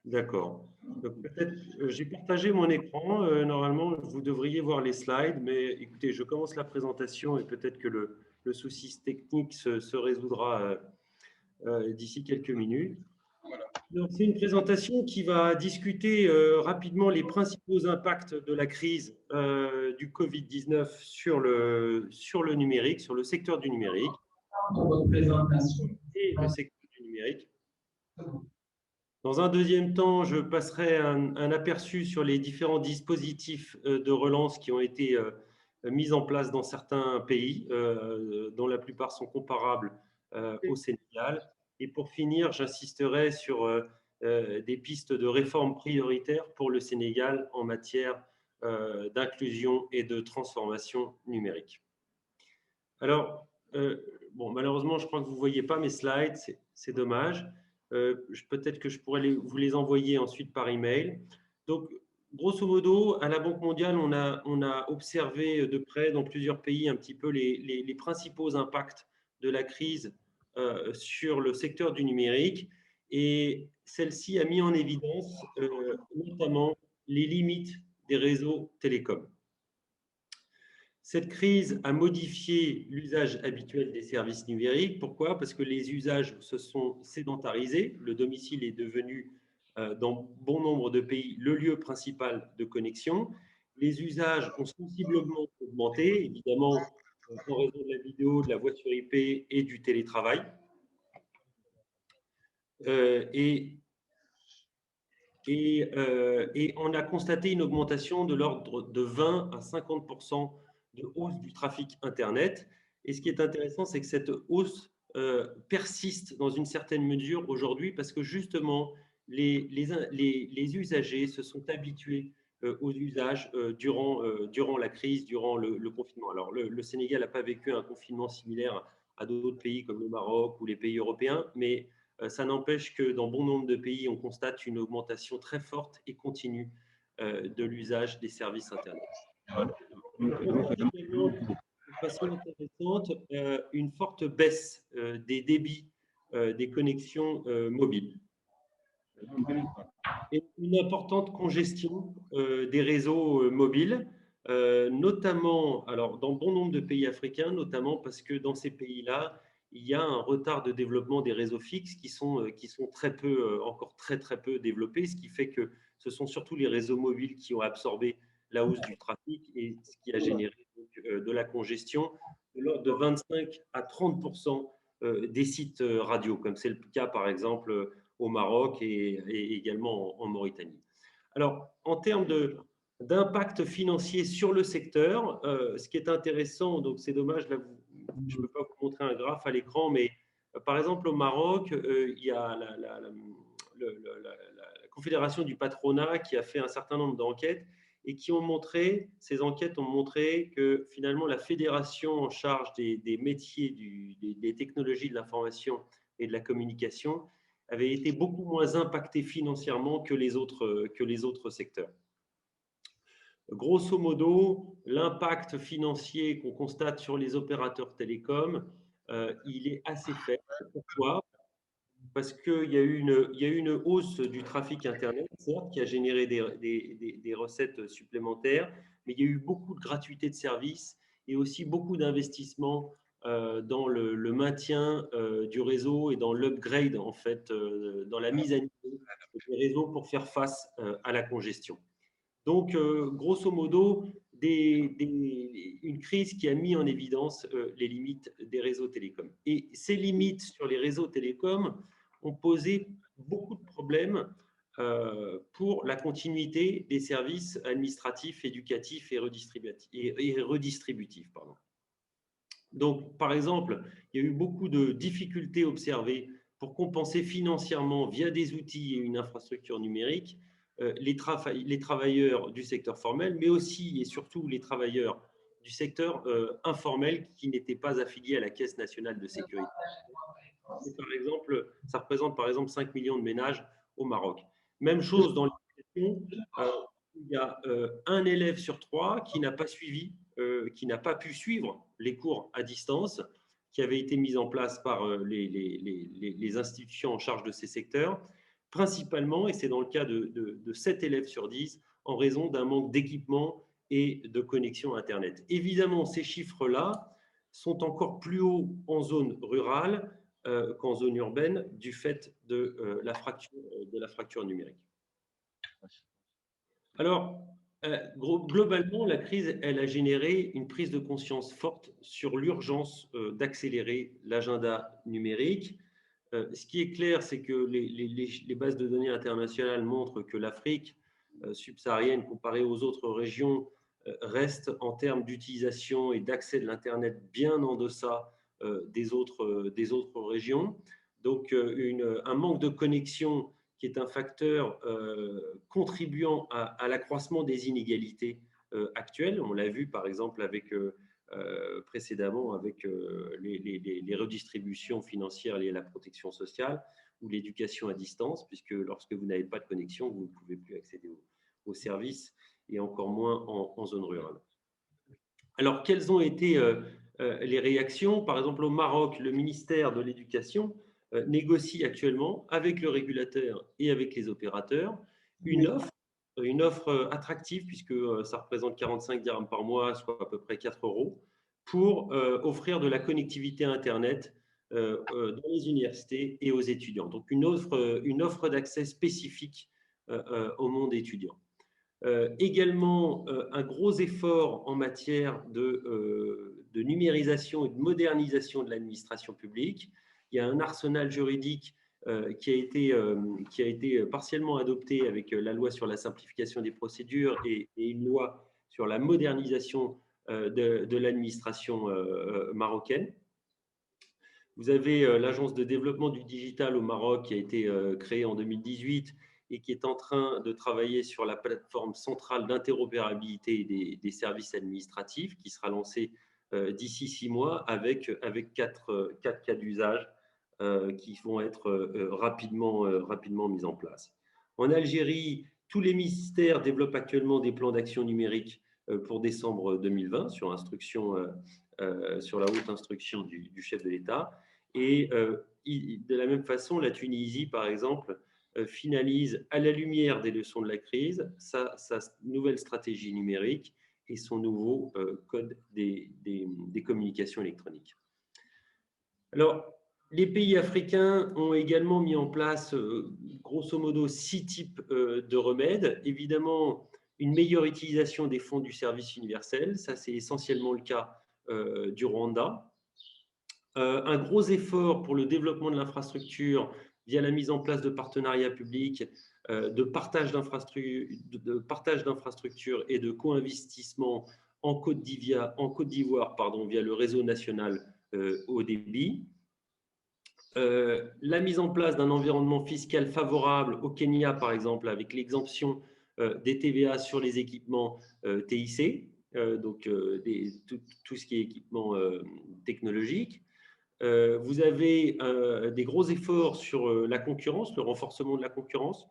D'accord. Peut-être, j'ai partagé mon écran. Normalement, vous devriez voir les slides, mais écoutez, je commence la présentation et peut-être que le souci technique se résoudra d'ici quelques minutes. C'est une présentation qui va discuter rapidement les principaux impacts de la crise du Covid-19 sur le numérique, sur le secteur du numérique. Votre présentation. Et le secteur du numérique. Dans un deuxième temps, je passerai un aperçu sur les différents dispositifs de relance qui ont été mis en place dans certains pays, dont la plupart sont comparables au Sénégal. Et pour finir, j'insisterai sur des pistes de réforme prioritaires pour le Sénégal en matière d'inclusion et de transformation numérique. Alors, bon, malheureusement, je crois que vous ne voyez pas mes slides, c'est dommage. Peut-être que je pourrais vous les envoyer ensuite par email. Donc, grosso modo, à la Banque mondiale, on a observé de près dans plusieurs pays un petit peu les principaux impacts de la crise sur le secteur du numérique. Et celle-ci a mis en évidence notamment les limites des réseaux télécoms. Cette crise a modifié l'usage habituel des services numériques. Pourquoi? Parce que les usages se sont sédentarisés. Le domicile est devenu, dans bon nombre de pays, le lieu principal de connexion. Les usages ont sensiblement augmenté, évidemment, en raison de la vidéo, de la voix sur IP et du télétravail. Et on a constaté une augmentation de l'ordre de 20 à 50% de hausse du trafic Internet. Et ce qui est intéressant, c'est que cette hausse persiste dans une certaine mesure aujourd'hui parce que justement, les usagers se sont habitués aux usages durant la crise, durant le confinement. Alors, le Sénégal n'a pas vécu un confinement similaire à d'autres pays comme le Maroc ou les pays européens, mais ça n'empêche que dans bon nombre de pays, on constate une augmentation très forte et continue de l'usage des services Internet. De façon intéressante, une forte baisse des débits des connexions mobiles et une importante congestion des réseaux mobiles, notamment alors, dans bon nombre de pays africains, notamment parce que dans ces pays-là, il y a un retard de développement des réseaux fixes qui sont très peu, encore très peu développés, ce qui fait que ce sont surtout les réseaux mobiles qui ont absorbé la hausse du trafic et ce qui a généré donc, de la congestion de l'ordre de 25 à 30% des sites radio, comme c'est le cas par exemple au Maroc et également en Mauritanie. Alors, en termes d'impact financier sur le secteur, ce qui est intéressant, donc c'est dommage, là, je ne peux pas vous montrer un graphe à l'écran, mais par exemple au Maroc, il y a la Confédération du patronat qui a fait un certain nombre d'enquêtes et qui ont montré, ces enquêtes ont montré que finalement la fédération en charge des métiers, des technologies de l'information et de la communication avait été beaucoup moins impactée financièrement que les autres secteurs. Grosso modo, l'impact financier qu'on constate sur les opérateurs télécoms, il est assez faible. Pourquoi ? Parce qu'il y a eu une hausse du trafic Internet, certes, qui a généré des recettes supplémentaires, mais il y a eu beaucoup de gratuité de services et aussi beaucoup d'investissements dans le maintien du réseau et dans l'upgrade, en fait, dans la mise à niveau des réseaux pour faire face à la congestion. Donc, grosso modo, une crise qui a mis en évidence les limites des réseaux télécoms. Et ces limites sur les réseaux télécoms ont posé beaucoup de problèmes pour la continuité des services administratifs, éducatifs et redistributifs. Pardon. Donc, par exemple, il y a eu beaucoup de difficultés observées pour compenser financièrement via des outils et une infrastructure numérique les travailleurs du secteur formel, mais aussi et surtout les travailleurs du secteur informel qui n'étaient pas affiliés à la Caisse nationale de sécurité. Par exemple, ça représente par exemple 5 millions de ménages au Maroc. Même chose dans l'éducation, il y a un élève sur 3 qui n'a pas suivi, qui n'a pas pu suivre les cours à distance qui avaient été mis en place par les institutions en charge de ces secteurs, principalement, et c'est dans le cas de 7 élèves sur 10, en raison d'un manque d'équipement et de connexion Internet. Évidemment, ces chiffres-là sont encore plus hauts en zone rurale qu'en zone urbaine du fait de la fracture numérique. Alors, globalement, la crise, elle a généré une prise de conscience forte sur l'urgence d'accélérer l'agenda numérique. Ce qui est clair, c'est que les bases de données internationales montrent que l'Afrique subsaharienne, comparée aux autres régions, reste en termes d'utilisation et d'accès de l'Internet bien en deçà des autres régions. Donc, un manque de connexion qui est un facteur contribuant à l'accroissement des inégalités actuelles. On l'a vu par exemple précédemment avec les redistributions financières liées à la protection sociale ou l'éducation à distance, puisque lorsque vous n'avez pas de connexion, vous ne pouvez plus accéder aux services et encore moins en zone rurale. Alors, quelles ont été les réactions? Par exemple, au Maroc, le ministère de l'Éducation négocie actuellement avec le régulateur et avec les opérateurs une offre attractive, puisque ça représente 45 dirhams par mois, soit à peu près 4 €, pour offrir de la connectivité Internet dans les universités et aux étudiants. Donc, une offre d'accès spécifique au monde étudiant. Également, un gros effort en matière de numérisation et de modernisation de l'administration publique. Il y a un arsenal juridique qui a été partiellement adopté avec la loi sur la simplification des procédures et une loi sur la modernisation de l'administration marocaine. Vous avez l'Agence de développement du digital au Maroc qui a été créée en 2018 et qui est en train de travailler sur la plateforme centrale d'interopérabilité des services administratifs qui sera lancée d'ici 6 mois avec 4 cas d'usage qui vont être rapidement mis en place. En Algérie, tous les ministères développent actuellement des plans d'action numérique pour décembre 2020 sur la haute instruction du chef de l'État. Et de la même façon, la Tunisie, par exemple, finalise à la lumière des leçons de la crise sa nouvelle stratégie numérique et son nouveau code des communications électroniques. Alors, les pays africains ont également mis en place, grosso modo, 6 types de remèdes. Évidemment, une meilleure utilisation des fonds du service universel, ça c'est essentiellement le cas du Rwanda. Un gros effort pour le développement de l'infrastructure via la mise en place de partenariats publics, de partage d'infrastructures et de co-investissement en Côte d'Ivoire via le réseau national haut débit. La mise en place d'un environnement fiscal favorable au Kenya, par exemple, avec l'exemption des TVA sur les équipements TIC, donc tout ce qui est équipement technologique. Vous avez des gros efforts sur la concurrence, le renforcement de la concurrence.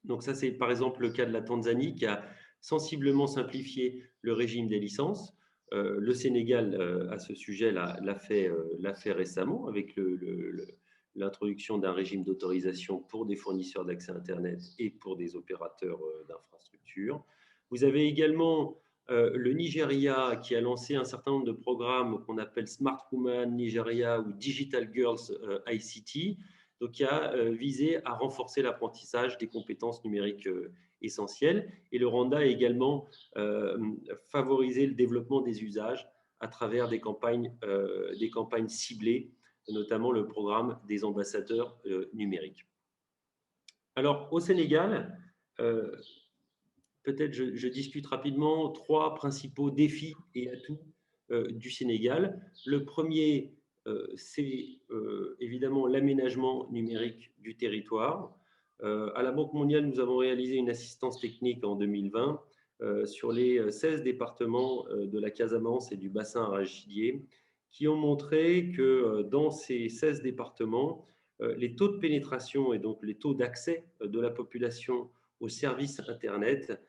Donc ça, c'est par exemple le cas de la Tanzanie qui a sensiblement simplifié le régime des licences. Le Sénégal, à ce sujet, l'a fait récemment avec l'introduction d'un régime d'autorisation pour des fournisseurs d'accès Internet et pour des opérateurs d'infrastructures. Vous avez également le Nigeria qui a lancé un certain nombre de programmes qu'on appelle Smart Women Nigeria ou Digital Girls ICT, donc qui a visé à renforcer l'apprentissage des compétences numériques essentielles. Et le Rwanda a également favorisé le développement des usages à travers des campagnes ciblées, notamment le programme des ambassadeurs numériques. Alors, au Sénégal, peut-être je discute rapidement 3 principaux défis et atouts du Sénégal. Le premier, c'est évidemment l'aménagement numérique du territoire. À la Banque mondiale, nous avons réalisé une assistance technique en 2020 sur les 16 départements de la Casamance et du bassin arachidier qui ont montré que dans ces 16 départements, les taux de pénétration et donc les taux d'accès de la population aux services Internet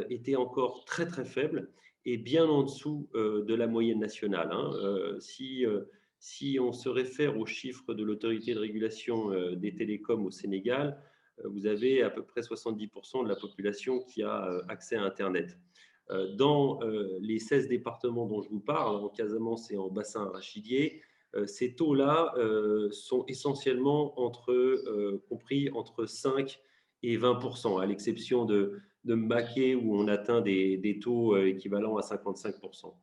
étaient encore très très faibles et bien en dessous de la moyenne nationale. Si on se réfère aux chiffres de l'autorité de régulation des télécoms au Sénégal, vous avez à peu près 70% de la population qui a accès à Internet. Dans les 16 départements dont je vous parle, en Casamance et en bassin arachidier, ces taux-là sont essentiellement compris entre 5 et 20%, à l'exception de Mbaké où on atteint des taux équivalents à 55%.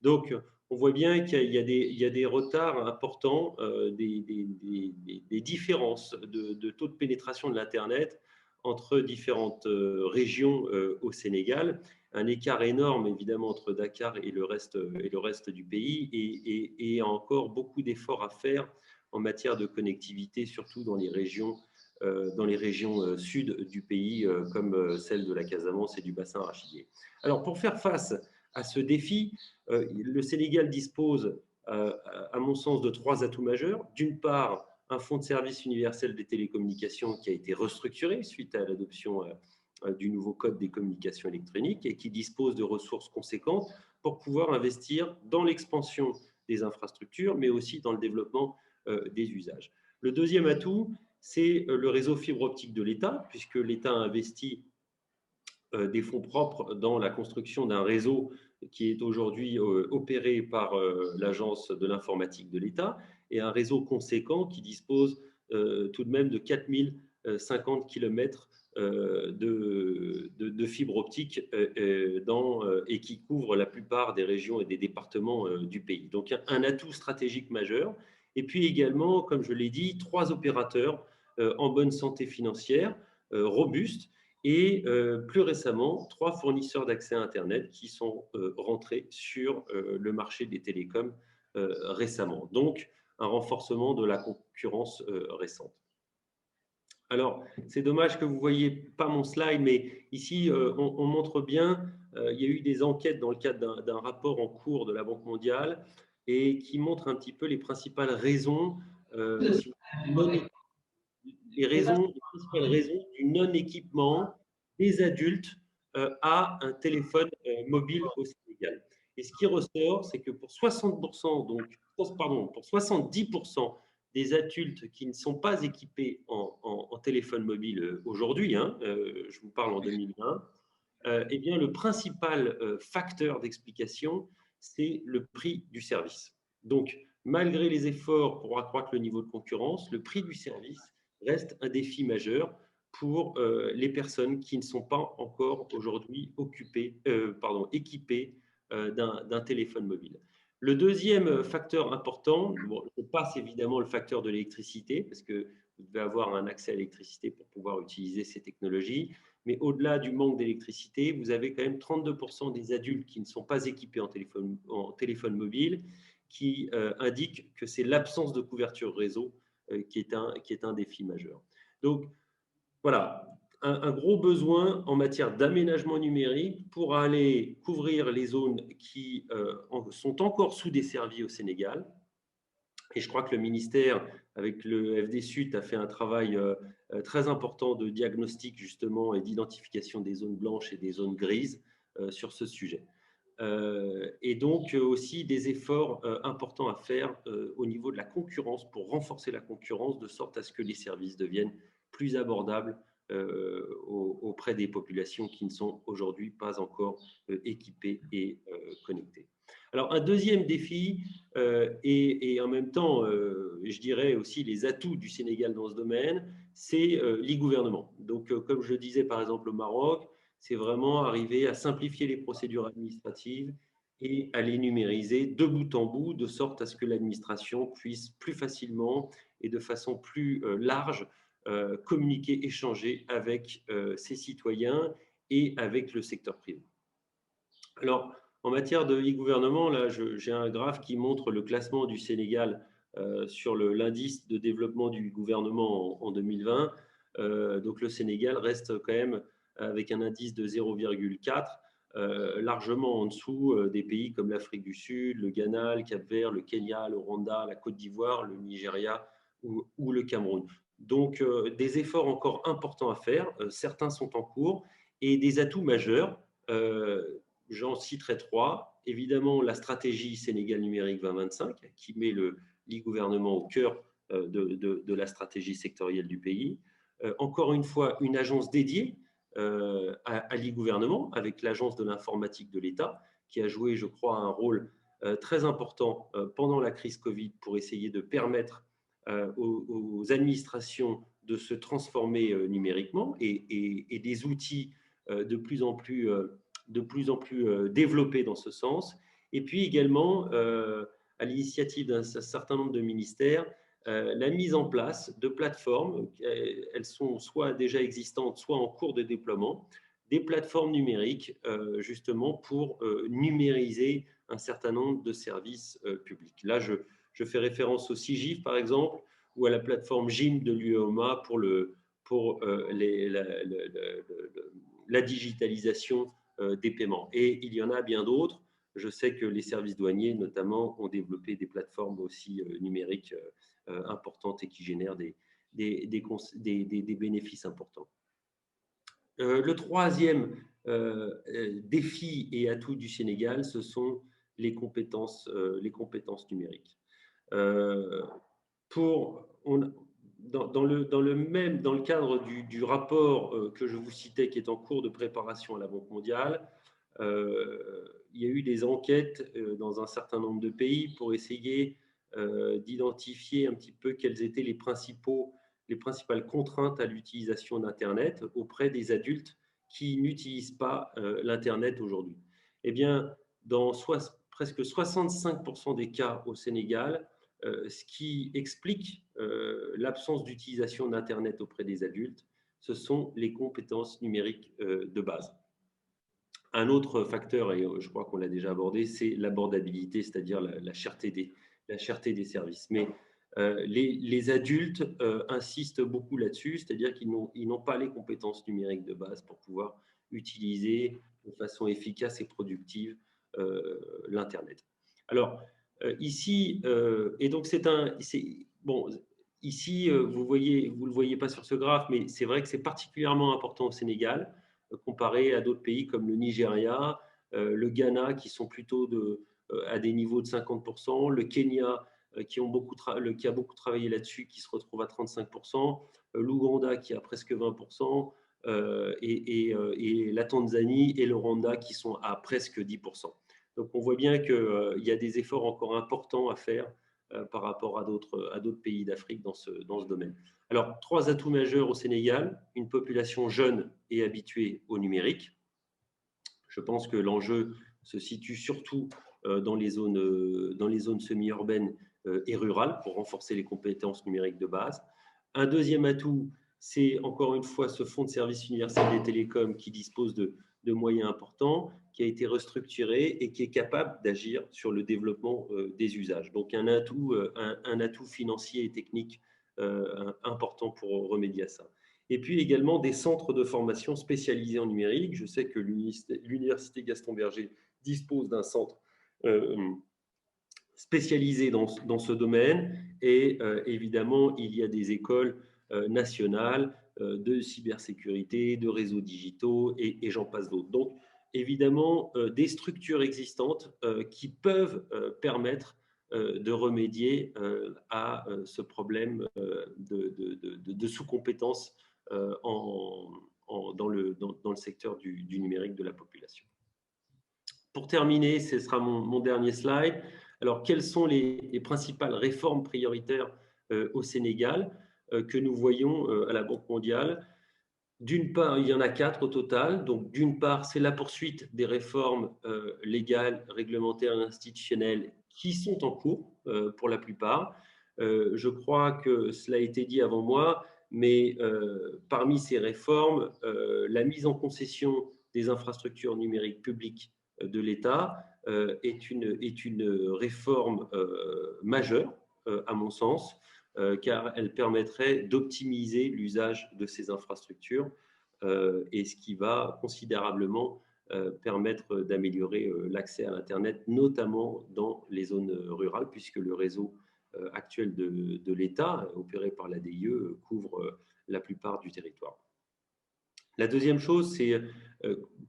Donc, on voit bien qu'il y a des retards importants, des différences de taux de pénétration de l'Internet entre différentes régions au Sénégal. Un écart énorme, évidemment, entre Dakar et le reste du pays et encore beaucoup d'efforts à faire en matière de connectivité, surtout dans les régions sud du pays, comme celle de la Casamance et du bassin arachidier. Alors, pour faire face à ce défi, le Sénégal dispose, à mon sens, de 3 atouts majeurs. D'une part, un fonds de service universel des télécommunications qui a été restructuré suite à l'adoption du nouveau code des communications électroniques et qui dispose de ressources conséquentes pour pouvoir investir dans l'expansion des infrastructures, mais aussi dans le développement des usages. Le deuxième atout, c'est le réseau fibre optique de l'État, puisque l'État a investi des fonds propres dans la construction d'un réseau qui est aujourd'hui opéré par l'Agence de l'informatique de l'État et un réseau conséquent qui dispose tout de même de 4050 km de fibre optique et qui couvre la plupart des régions et des départements du pays. Donc un atout stratégique majeur. Et puis également, comme je l'ai dit, 3 opérateurs en bonne santé financière, robustes, et plus récemment, 3 fournisseurs d'accès à Internet qui sont rentrés sur le marché des télécoms récemment. Donc, un renforcement de la concurrence récente. Alors, c'est dommage que vous ne voyez pas mon slide, mais ici, on montre bien, il y a eu des enquêtes dans le cadre d'un rapport en cours de la Banque mondiale et qui montrent un petit peu les principales raisons, les principales raisons du non-équipement des adultes à un téléphone mobile au Sénégal. Et ce qui ressort, c'est que pour 60%, donc, pardon, pour 70% des adultes qui ne sont pas équipés en téléphone mobile aujourd'hui, hein, je vous parle en 2020, eh bien, le principal facteur d'explication, c'est le prix du service. Donc, malgré les efforts pour accroître le niveau de concurrence, le prix du service reste un défi majeur pour les personnes qui ne sont pas encore aujourd'hui équipées d'un téléphone mobile. Le deuxième facteur important, bon, je passe évidemment le facteur de l'électricité, parce que vous devez avoir un accès à l'électricité pour pouvoir utiliser ces technologies. Mais au-delà du manque d'électricité, vous avez quand même 32% des adultes qui ne sont pas équipés en téléphone mobile, qui indiquent que c'est l'absence de couverture réseau qui est un défi majeur. Donc, voilà, un gros besoin en matière d'aménagement numérique pour aller couvrir les zones qui sont encore sous-desservies au Sénégal. Et je crois que le ministère, avec le FDSUT, a fait un travail très important de diagnostic justement et d'identification des zones blanches et des zones grises sur ce sujet. Et donc aussi des efforts importants à faire au niveau de la concurrence pour renforcer la concurrence de sorte à ce que les services deviennent plus abordables auprès des populations qui ne sont aujourd'hui pas encore équipées et connectées. Alors un deuxième défi et en même temps, je dirais aussi les atouts du Sénégal dans ce domaine, c'est l'e-gouvernement. Donc comme je le disais par exemple au Maroc, c'est vraiment arriver à simplifier les procédures administratives et à les numériser de bout en bout, de sorte à ce que l'administration puisse plus facilement et de façon plus large communiquer, échanger avec ses citoyens et avec le secteur privé. Alors, en matière de e-gouvernement, là, j'ai un graphe qui montre le classement du Sénégal sur l'indice de développement du gouvernement en 2020. Donc, le Sénégal reste quand même avec un indice de 0,4, largement en dessous des pays comme l'Afrique du Sud, le Ghana, le Cap-Vert, le Kenya, le Rwanda, la Côte d'Ivoire, le Nigeria ou le Cameroun. Donc, des efforts encore importants à faire. Certains sont en cours et des atouts majeurs. J'en citerai trois. Évidemment, la stratégie Sénégal numérique 2025, qui met l'e-gouvernement au cœur de la stratégie sectorielle du pays. Encore une fois, une agence dédiée à l'e-gouvernement, avec l'agence de l'informatique de l'État, qui a joué, je crois, un rôle très important pendant la crise Covid pour essayer de permettre aux administrations de se transformer numériquement et des outils de plus en plus développés dans ce sens. Et puis également, à l'initiative d'un certain nombre de ministères, la mise en place de plateformes, elles sont soit déjà existantes, soit en cours de déploiement, des plateformes numériques justement pour numériser un certain nombre de services publics. Là, je fais référence au CIGIF, par exemple, ou à la plateforme GIM de l'UEMA pour la digitalisation des paiements. Et il y en a bien d'autres. Je sais que les services douaniers, notamment, ont développé des plateformes aussi numériques importantes et qui génèrent des bénéfices importants. Le troisième défi et atout du Sénégal, ce sont les compétences numériques. Dans le cadre du rapport que je vous citais, qui est en cours de préparation à la Banque mondiale, il y a eu des enquêtes dans un certain nombre de pays pour essayer d'identifier un petit peu quelles étaient les principales contraintes à l'utilisation d'Internet auprès des adultes qui n'utilisent pas l'Internet aujourd'hui. Eh bien, dans presque 65% des cas au Sénégal, ce qui explique l'absence d'utilisation d'Internet auprès des adultes, ce sont les compétences numériques de base. Un autre facteur, et je crois qu'on l'a déjà abordé, c'est l'abordabilité, c'est-à-dire la cherté des services. Mais Les adultes insistent beaucoup là-dessus, c'est-à-dire qu'ils n'ont pas les compétences numériques de base pour pouvoir utiliser de façon efficace et productive l'Internet. Alors, ici, et donc bon, ici, vous le voyez pas sur ce graphe, mais c'est vrai que c'est particulièrement important au Sénégal, comparé à d'autres pays comme le Nigeria, le Ghana, qui sont plutôt à des niveaux de 50%, le Kenya, qui a beaucoup travaillé là-dessus, qui se retrouve à 35%, l'Ouganda qui a presque 20%, et la Tanzanie et le Rwanda qui sont à presque 10%. Donc on voit bien qu'il y a des efforts encore importants à faire par rapport à d'autres pays d'Afrique dans ce domaine. Alors, 3 atouts majeurs au Sénégal: une population jeune et habituée au numérique. Je pense que l'enjeu se situe surtout dans les zones semi-urbaines et rurales pour renforcer les compétences numériques de base. Un deuxième atout, c'est encore une fois ce fonds de service universel des télécoms qui dispose de moyens importants, qui a été restructuré et qui est capable d'agir sur le développement des usages. Donc un atout financier et technique important pour remédier à ça. Et puis également des centres de formation spécialisés en numérique. Je sais que l'Université Gaston Berger dispose d'un centre spécialisé dans ce domaine. Et évidemment, il y a des écoles nationales de cybersécurité, de réseaux digitaux, et j'en passe d'autres. Donc, évidemment, des structures existantes qui peuvent permettre de remédier à ce problème de sous-compétence dans le secteur du numérique de la population. Pour terminer, ce sera mon dernier slide. Alors, quelles sont les principales réformes prioritaires au Sénégal que nous voyons à la Banque mondiale? D'une part, il y en a 4 au total. Donc, d'une part, c'est la poursuite des réformes légales, réglementaires et institutionnelles qui sont en cours pour la plupart. Je crois que cela a été dit avant moi, mais parmi ces réformes, la mise en concession des infrastructures numériques publiques de l'État est une réforme majeure, à mon sens, car elle permettrait d'optimiser l'usage de ces infrastructures, et ce qui va considérablement permettre d'améliorer l'accès à l'Internet, notamment dans les zones rurales, puisque le réseau actuel de l'État, opéré par la DIE, couvre la plupart du territoire. La deuxième chose, c'est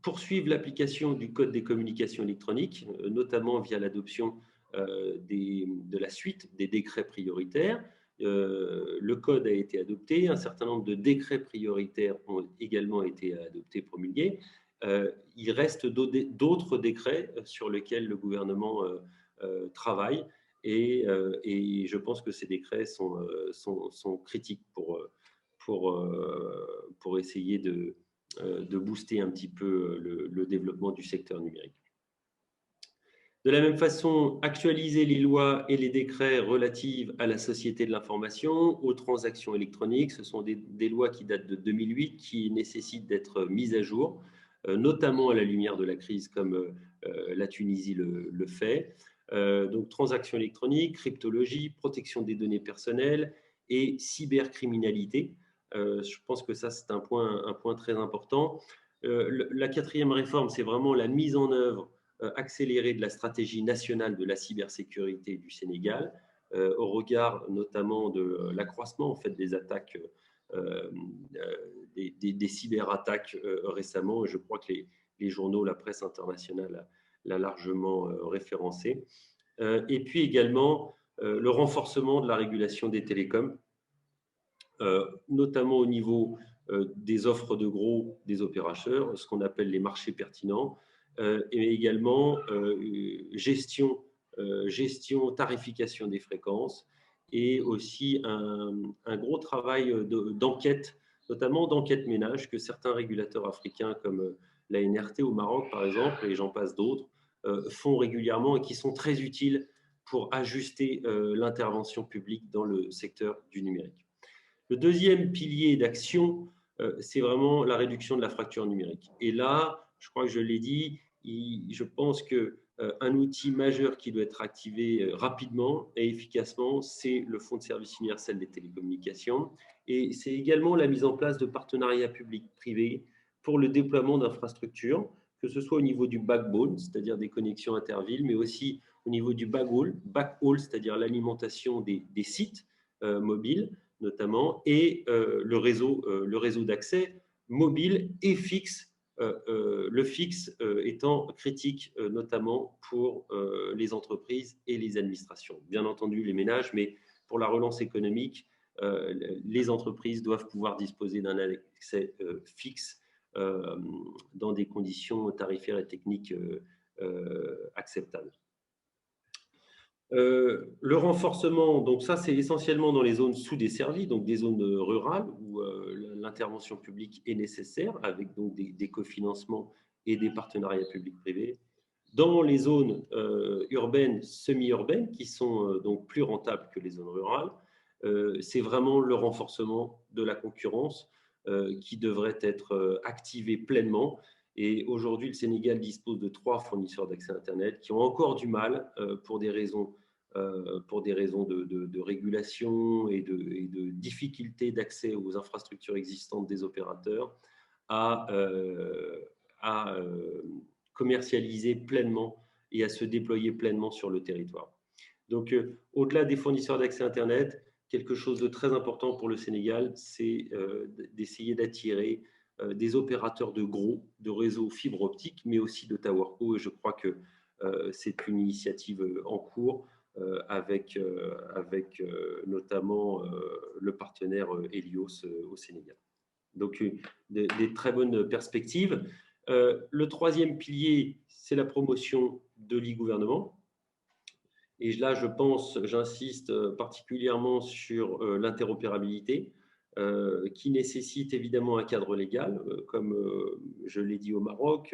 poursuivre l'application du Code des communications électroniques, notamment via l'adoption de la suite des décrets prioritaires. Le code a été adopté, un certain nombre de décrets prioritaires ont également été adoptés, promulgués. Il reste d'autres décrets sur lesquels le gouvernement travaille, et je pense que ces décrets sont critiques pour essayer de booster un petit peu le développement du secteur numérique. De la même façon, actualiser les lois et les décrets relatifs à la société de l'information, aux transactions électroniques. Ce sont des lois qui datent de 2008, qui nécessitent d'être mises à jour, notamment à la lumière de la crise, comme la Tunisie le fait. Donc, transactions électroniques, cryptologie, protection des données personnelles et cybercriminalité. Je pense que ça, c'est un point très important. La 4e réforme, c'est vraiment la mise en œuvre accélérée de la stratégie nationale de la cybersécurité du Sénégal, au regard notamment de l'accroissement en fait, des attaques, des cyberattaques récemment. Je crois que les journaux, la presse internationale l'a largement référencé. Et puis également le renforcement de la régulation des télécoms, notamment au niveau des offres de gros des opérateurs, ce qu'on appelle les marchés pertinents, et également gestion, tarification des fréquences, et aussi un gros travail d'enquête, notamment d'enquête ménage, que certains régulateurs africains comme la NRT au Maroc, par exemple, et j'en passe d'autres, font régulièrement et qui sont très utiles pour ajuster l'intervention publique dans le secteur du numérique. Le deuxième pilier d'action, c'est vraiment la réduction de la fracture numérique. Et là, je crois que je l'ai dit, je pense que un outil majeur qui doit être activé rapidement et efficacement, c'est le Fonds de service universel des télécommunications. Et c'est également la mise en place de partenariats publics-privés pour le déploiement d'infrastructures, que ce soit au niveau du backbone, c'est-à-dire des connexions intervilles, mais aussi au niveau du backhaul, c'est-à-dire l'alimentation des sites mobiles notamment, et le réseau d'accès mobile et fixe, le fixe étant critique notamment pour les entreprises et les administrations. Bien entendu les ménages, mais pour la relance économique, les entreprises doivent pouvoir disposer d'un accès fixe dans des conditions tarifaires et techniques acceptables. Le renforcement, donc ça c'est essentiellement dans les zones sous-desservies, donc des zones rurales où l'intervention publique est nécessaire avec donc des cofinancements et des partenariats publics-privés. Dans les zones urbaines, semi-urbaines, qui sont donc plus rentables que les zones rurales, c'est vraiment le renforcement de la concurrence qui devrait être activé pleinement. Et aujourd'hui, le Sénégal dispose de 3 fournisseurs d'accès Internet qui ont encore du mal, pour des raisons de régulation et de difficulté d'accès aux infrastructures existantes des opérateurs, à commercialiser pleinement et à se déployer pleinement sur le territoire. Donc, au-delà des fournisseurs d'accès Internet, quelque chose de très important pour le Sénégal, c'est d'essayer d'attirer des opérateurs de réseaux fibre optique, mais aussi de Towerco. Et je crois que c'est une initiative en cours avec notamment le partenaire Helios au Sénégal. Donc, des très bonnes perspectives. Le troisième pilier, c'est la promotion de l'e-gouvernement. Et là, j'insiste particulièrement sur l'interopérabilité, qui nécessite évidemment un cadre légal, comme je l'ai dit au Maroc,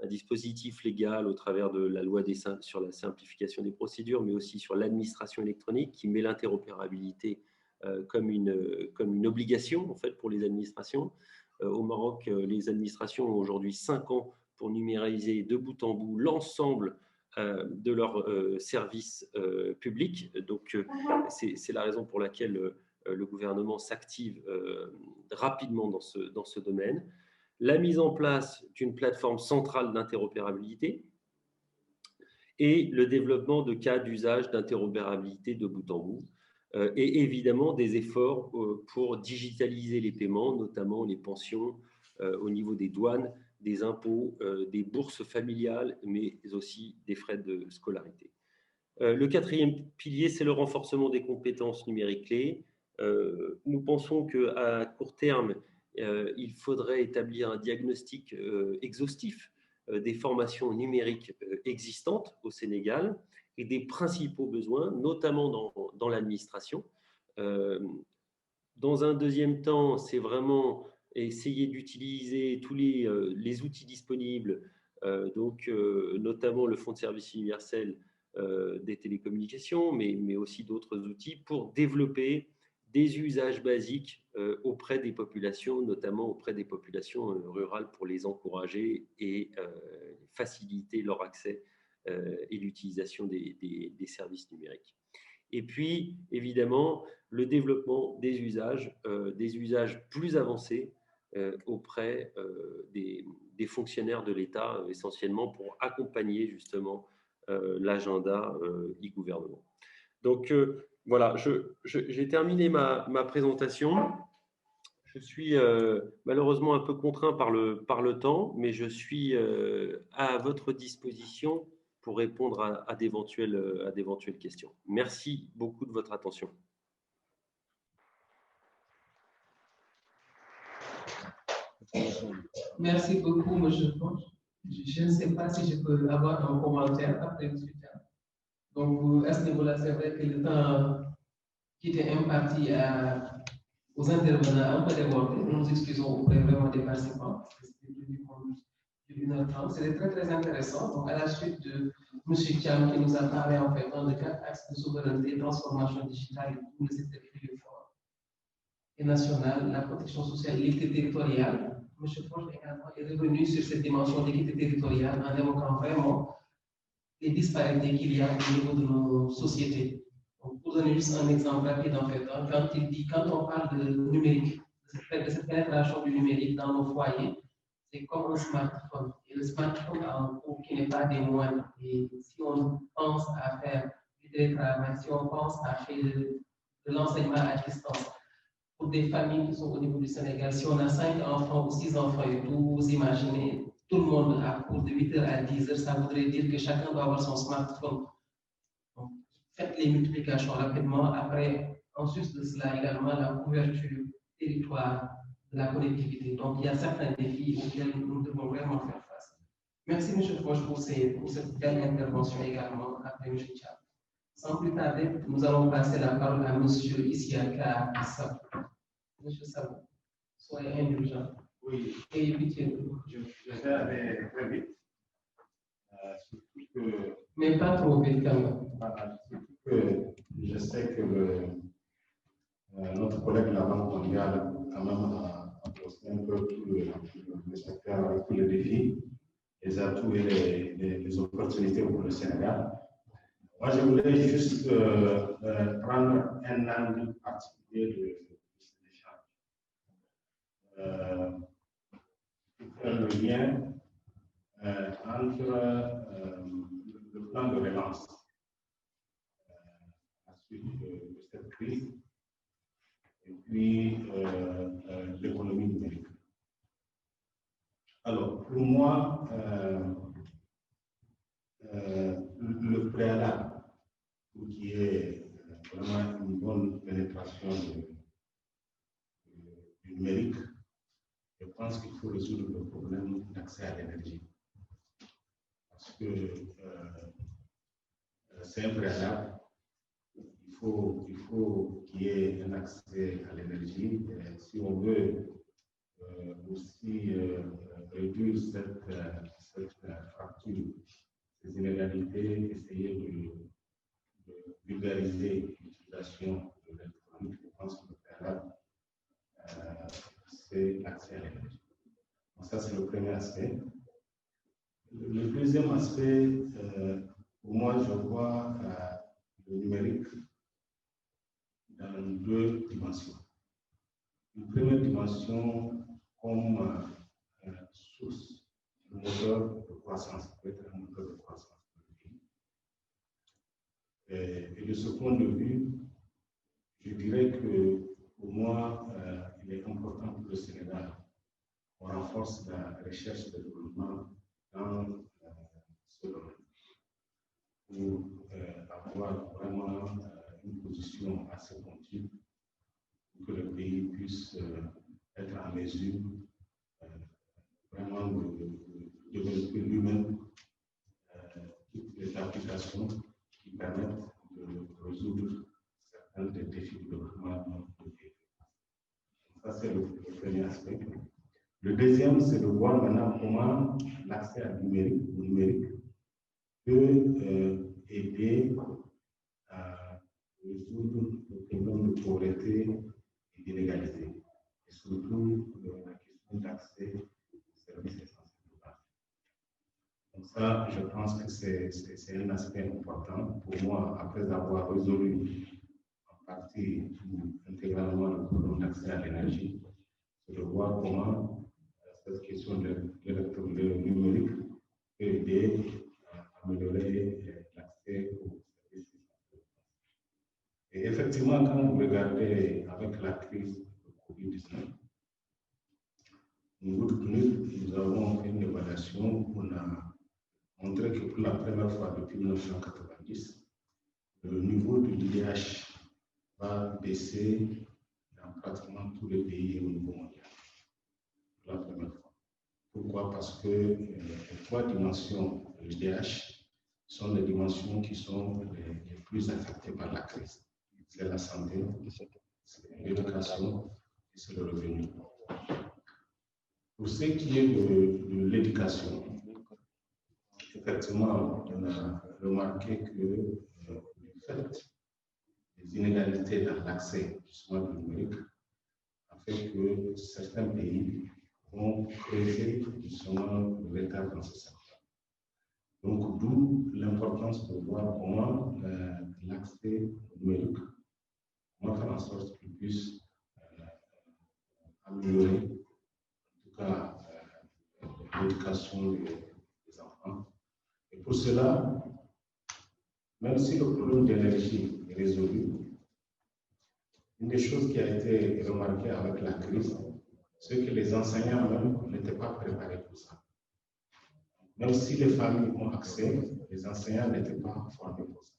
un dispositif légal au travers de la loi sur la simplification des procédures, mais aussi sur l'administration électronique, qui met l'interopérabilité comme une obligation en fait, pour les administrations. Au Maroc, les administrations ont aujourd'hui 5 ans pour numériser de bout en bout l'ensemble de leurs services publics. Donc, c'est la raison pour laquelle le gouvernement s'active rapidement dans ce domaine. La mise en place d'une plateforme centrale d'interopérabilité et le développement de cas d'usage d'interopérabilité de bout en bout. Et évidemment, des efforts pour digitaliser les paiements, notamment les pensions au niveau des douanes, des impôts, des bourses familiales, mais aussi des frais de scolarité. Le quatrième pilier, c'est le renforcement des compétences numériques clés. Nous pensons qu'à court terme, il faudrait établir un diagnostic exhaustif des formations numériques existantes au Sénégal et des principaux besoins, notamment dans l'administration. Dans un deuxième temps, c'est vraiment essayer d'utiliser tous les outils disponibles, notamment le Fonds de service universel des télécommunications, mais aussi d'autres outils pour développer des usages basiques auprès des populations, notamment auprès des populations rurales, pour les encourager et faciliter leur accès et l'utilisation des services numériques. Et puis, évidemment, le développement des usages plus avancés auprès des fonctionnaires de l'État, essentiellement pour accompagner justement l'agenda e-gouvernement. Donc, voilà, j'ai terminé ma présentation. Je suis malheureusement un peu contraint par le temps, mais je suis à votre disposition pour répondre à d'éventuelles questions. Merci beaucoup de votre attention. Merci beaucoup, M. Ponch. Je ne sais pas si je peux avoir un commentaire après M. Thiam. Donc, à ce niveau-là, c'est vrai que le temps qui était imparti aux intervenants a un peu débordé. Nous nous excusons auprès vraiment des participants. C'était prévu pour 1h30. C'était très, très intéressant. Donc, à la suite de M. Thiam qui nous a parlé en fait de 4 axes de souveraineté, transformation digitale et tout le secteur privé fort et national, la protection sociale, l'équité territoriale, M. Forge également est revenu sur cette dimension d'équité territoriale en évoquant vraiment les disparités qu'il y a au niveau de nos sociétés. Donc, pour donner juste un exemple rapide, en fait, hein, quand on parle de numérique, de cette pénétration du numérique dans nos foyers, c'est comme un smartphone. Et le smartphone a un coût qui n'est pas des moindres. Et si on pense à faire du télétravail, si on pense à faire de l'enseignement à distance, pour des familles qui sont au niveau du Sénégal, si on a 5 enfants ou 6 enfants et tout, vous imaginez, tout le monde a cours de 8h à 10h, ça voudrait dire que chacun doit avoir son smartphone. Donc, faites les multiplications rapidement. Après, en sus de cela, également la couverture territoire de la connectivité. Donc, il y a certains défis auxquels nous devons vraiment faire face. Merci, M. Foch, pour cette belle intervention également, après M. Tchab. Sans plus tarder, nous allons passer la parole à M. Isiaka Sabou. M. Sabou, soyez indulgent. Oui, Ayez pitié. je vais aller très vite. Surtout que, Mais pas trop vite quand même. voilà, surtout que je sais que notre collègue là-bas mondial quand même a posé un peu tout le secteur avec tous les défis, les atouts et les opportunités pour le Sénégal. Moi, je voulais juste prendre un angle particulier de cet échange. Pour faire le lien entre le plan de relance à la suite de cette crise et puis l'économie numérique. Alors, pour moi, le préalable pour qu'il y ait vraiment une bonne pénétration du numérique, je pense qu'il faut résoudre le problème d'accès à l'énergie. Parce que c'est un préalable. Il faut qu'il y ait un accès à l'énergie. Si on veut aussi réduire cette fracture, ces inégalités, essayer de vulgariser l'utilisation de l'électronique, je pense que le préalable, c'est l'accès à l'énergie. Donc ça, c'est le premier aspect. Le deuxième aspect, pour moi, je vois le numérique dans deux dimensions. Une première dimension comme source, un moteur de croissance, peut être un moteur de croissance pour le pays. Et de ce point de vue, je dirais que pour moi, il est important pour le Sénégal qu'on renforce la recherche et le développement dans ce domaine pour avoir vraiment une position assez pointue pour que le pays puisse être en mesure vraiment de développer lui-même toutes les applications qui permettent de résoudre certains des défis de développement de notre pays. Ça, c'est le premier aspect. Le deuxième, c'est de voir maintenant comment l'accès au numérique peut aider à résoudre le problème de pauvreté et d'inégalité, et surtout la question d'accès aux services essentiels de base. Donc ça, je pense que c'est un aspect important pour moi, après avoir résolu en partie ou intégralement le problème d'accès à l'énergie, c'est de voir comment cette question de numérique peut aider à améliorer l'accès aux services essentiels. Et effectivement, quand vous regardez avec la crise de Covid-19, nous avons fait une évaluation où on a montré que pour la première fois depuis 1990, le niveau de l'IDH va baisser dans pratiquement tous les pays au niveau mondial. Pour la première fois. Pourquoi? Parce que les trois dimensions de l'IDH sont les dimensions qui sont les plus affectées par la crise. C'est la santé, c'est l'éducation et c'est le revenu. Pour ce qui est de l'éducation, effectivement, on a remarqué que le fait des inégalités dans l'accès justement au numérique a fait que certains pays ont creusé justement l'écart dans ce secteur. Donc, d'où l'importance de voir comment l'accès numérique, comment faire en sorte qu'il puisse améliorer, en tout cas, l'éducation des enfants. Et pour cela, même si le problème d'énergie est résolu, une des choses qui a été remarquée avec la crise, c'est que les enseignants même n'étaient pas préparés pour ça. Même si les familles ont accès, les enseignants n'étaient pas formés pour ça.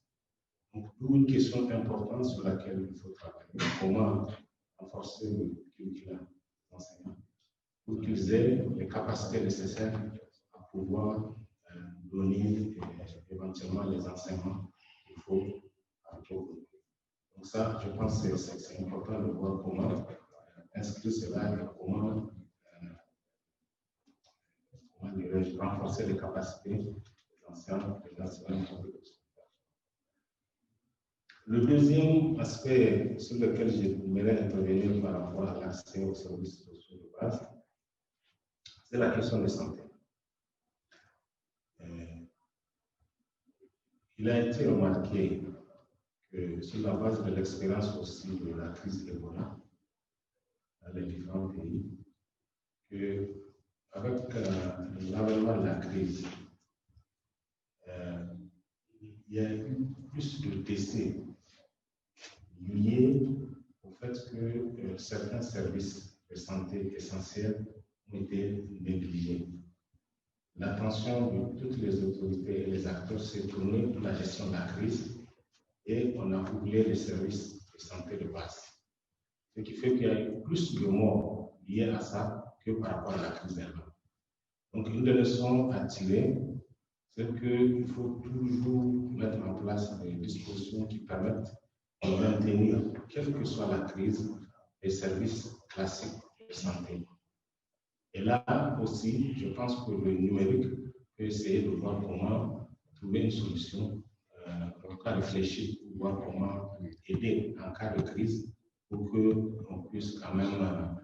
Donc, d'où une question importante sur laquelle il faut travailler. Comment renforcer le curriculum des enseignants pour qu'ils aient les capacités nécessaires à pouvoir donner éventuellement les enseignements qu'il faut à tout. Donc ça, je pense que c'est important de voir comment inscrire cela et comment renforcer les capacités des enseignants. Le deuxième aspect sur lequel j'aimerais intervenir par rapport à l'accès aux services sociaux de base, c'est la question de santé. Il a été remarqué que sur la base de l'expérience aussi de la crise Ebola dans les différents pays, qu'avec l'avènement de la crise, il y a eu plus de décès liés au fait que certains services de santé essentiels ont été négligés. L'attention de toutes les autorités et les acteurs s'est tournée pour la gestion de la crise et on a oublié les services de santé de base. Ce qui fait qu'il y a eu plus de morts liés à ça que par rapport à la crise elle-même. Donc, une des leçons à tirer, c'est qu'il faut toujours mettre en place des dispositions qui permettent de maintenir, quelle que soit la crise, les services classiques de santé. Et là aussi, je pense que le numérique peut essayer de voir comment trouver une solution, en tout cas réfléchir pour voir comment aider en cas de crise pour qu'on puisse quand même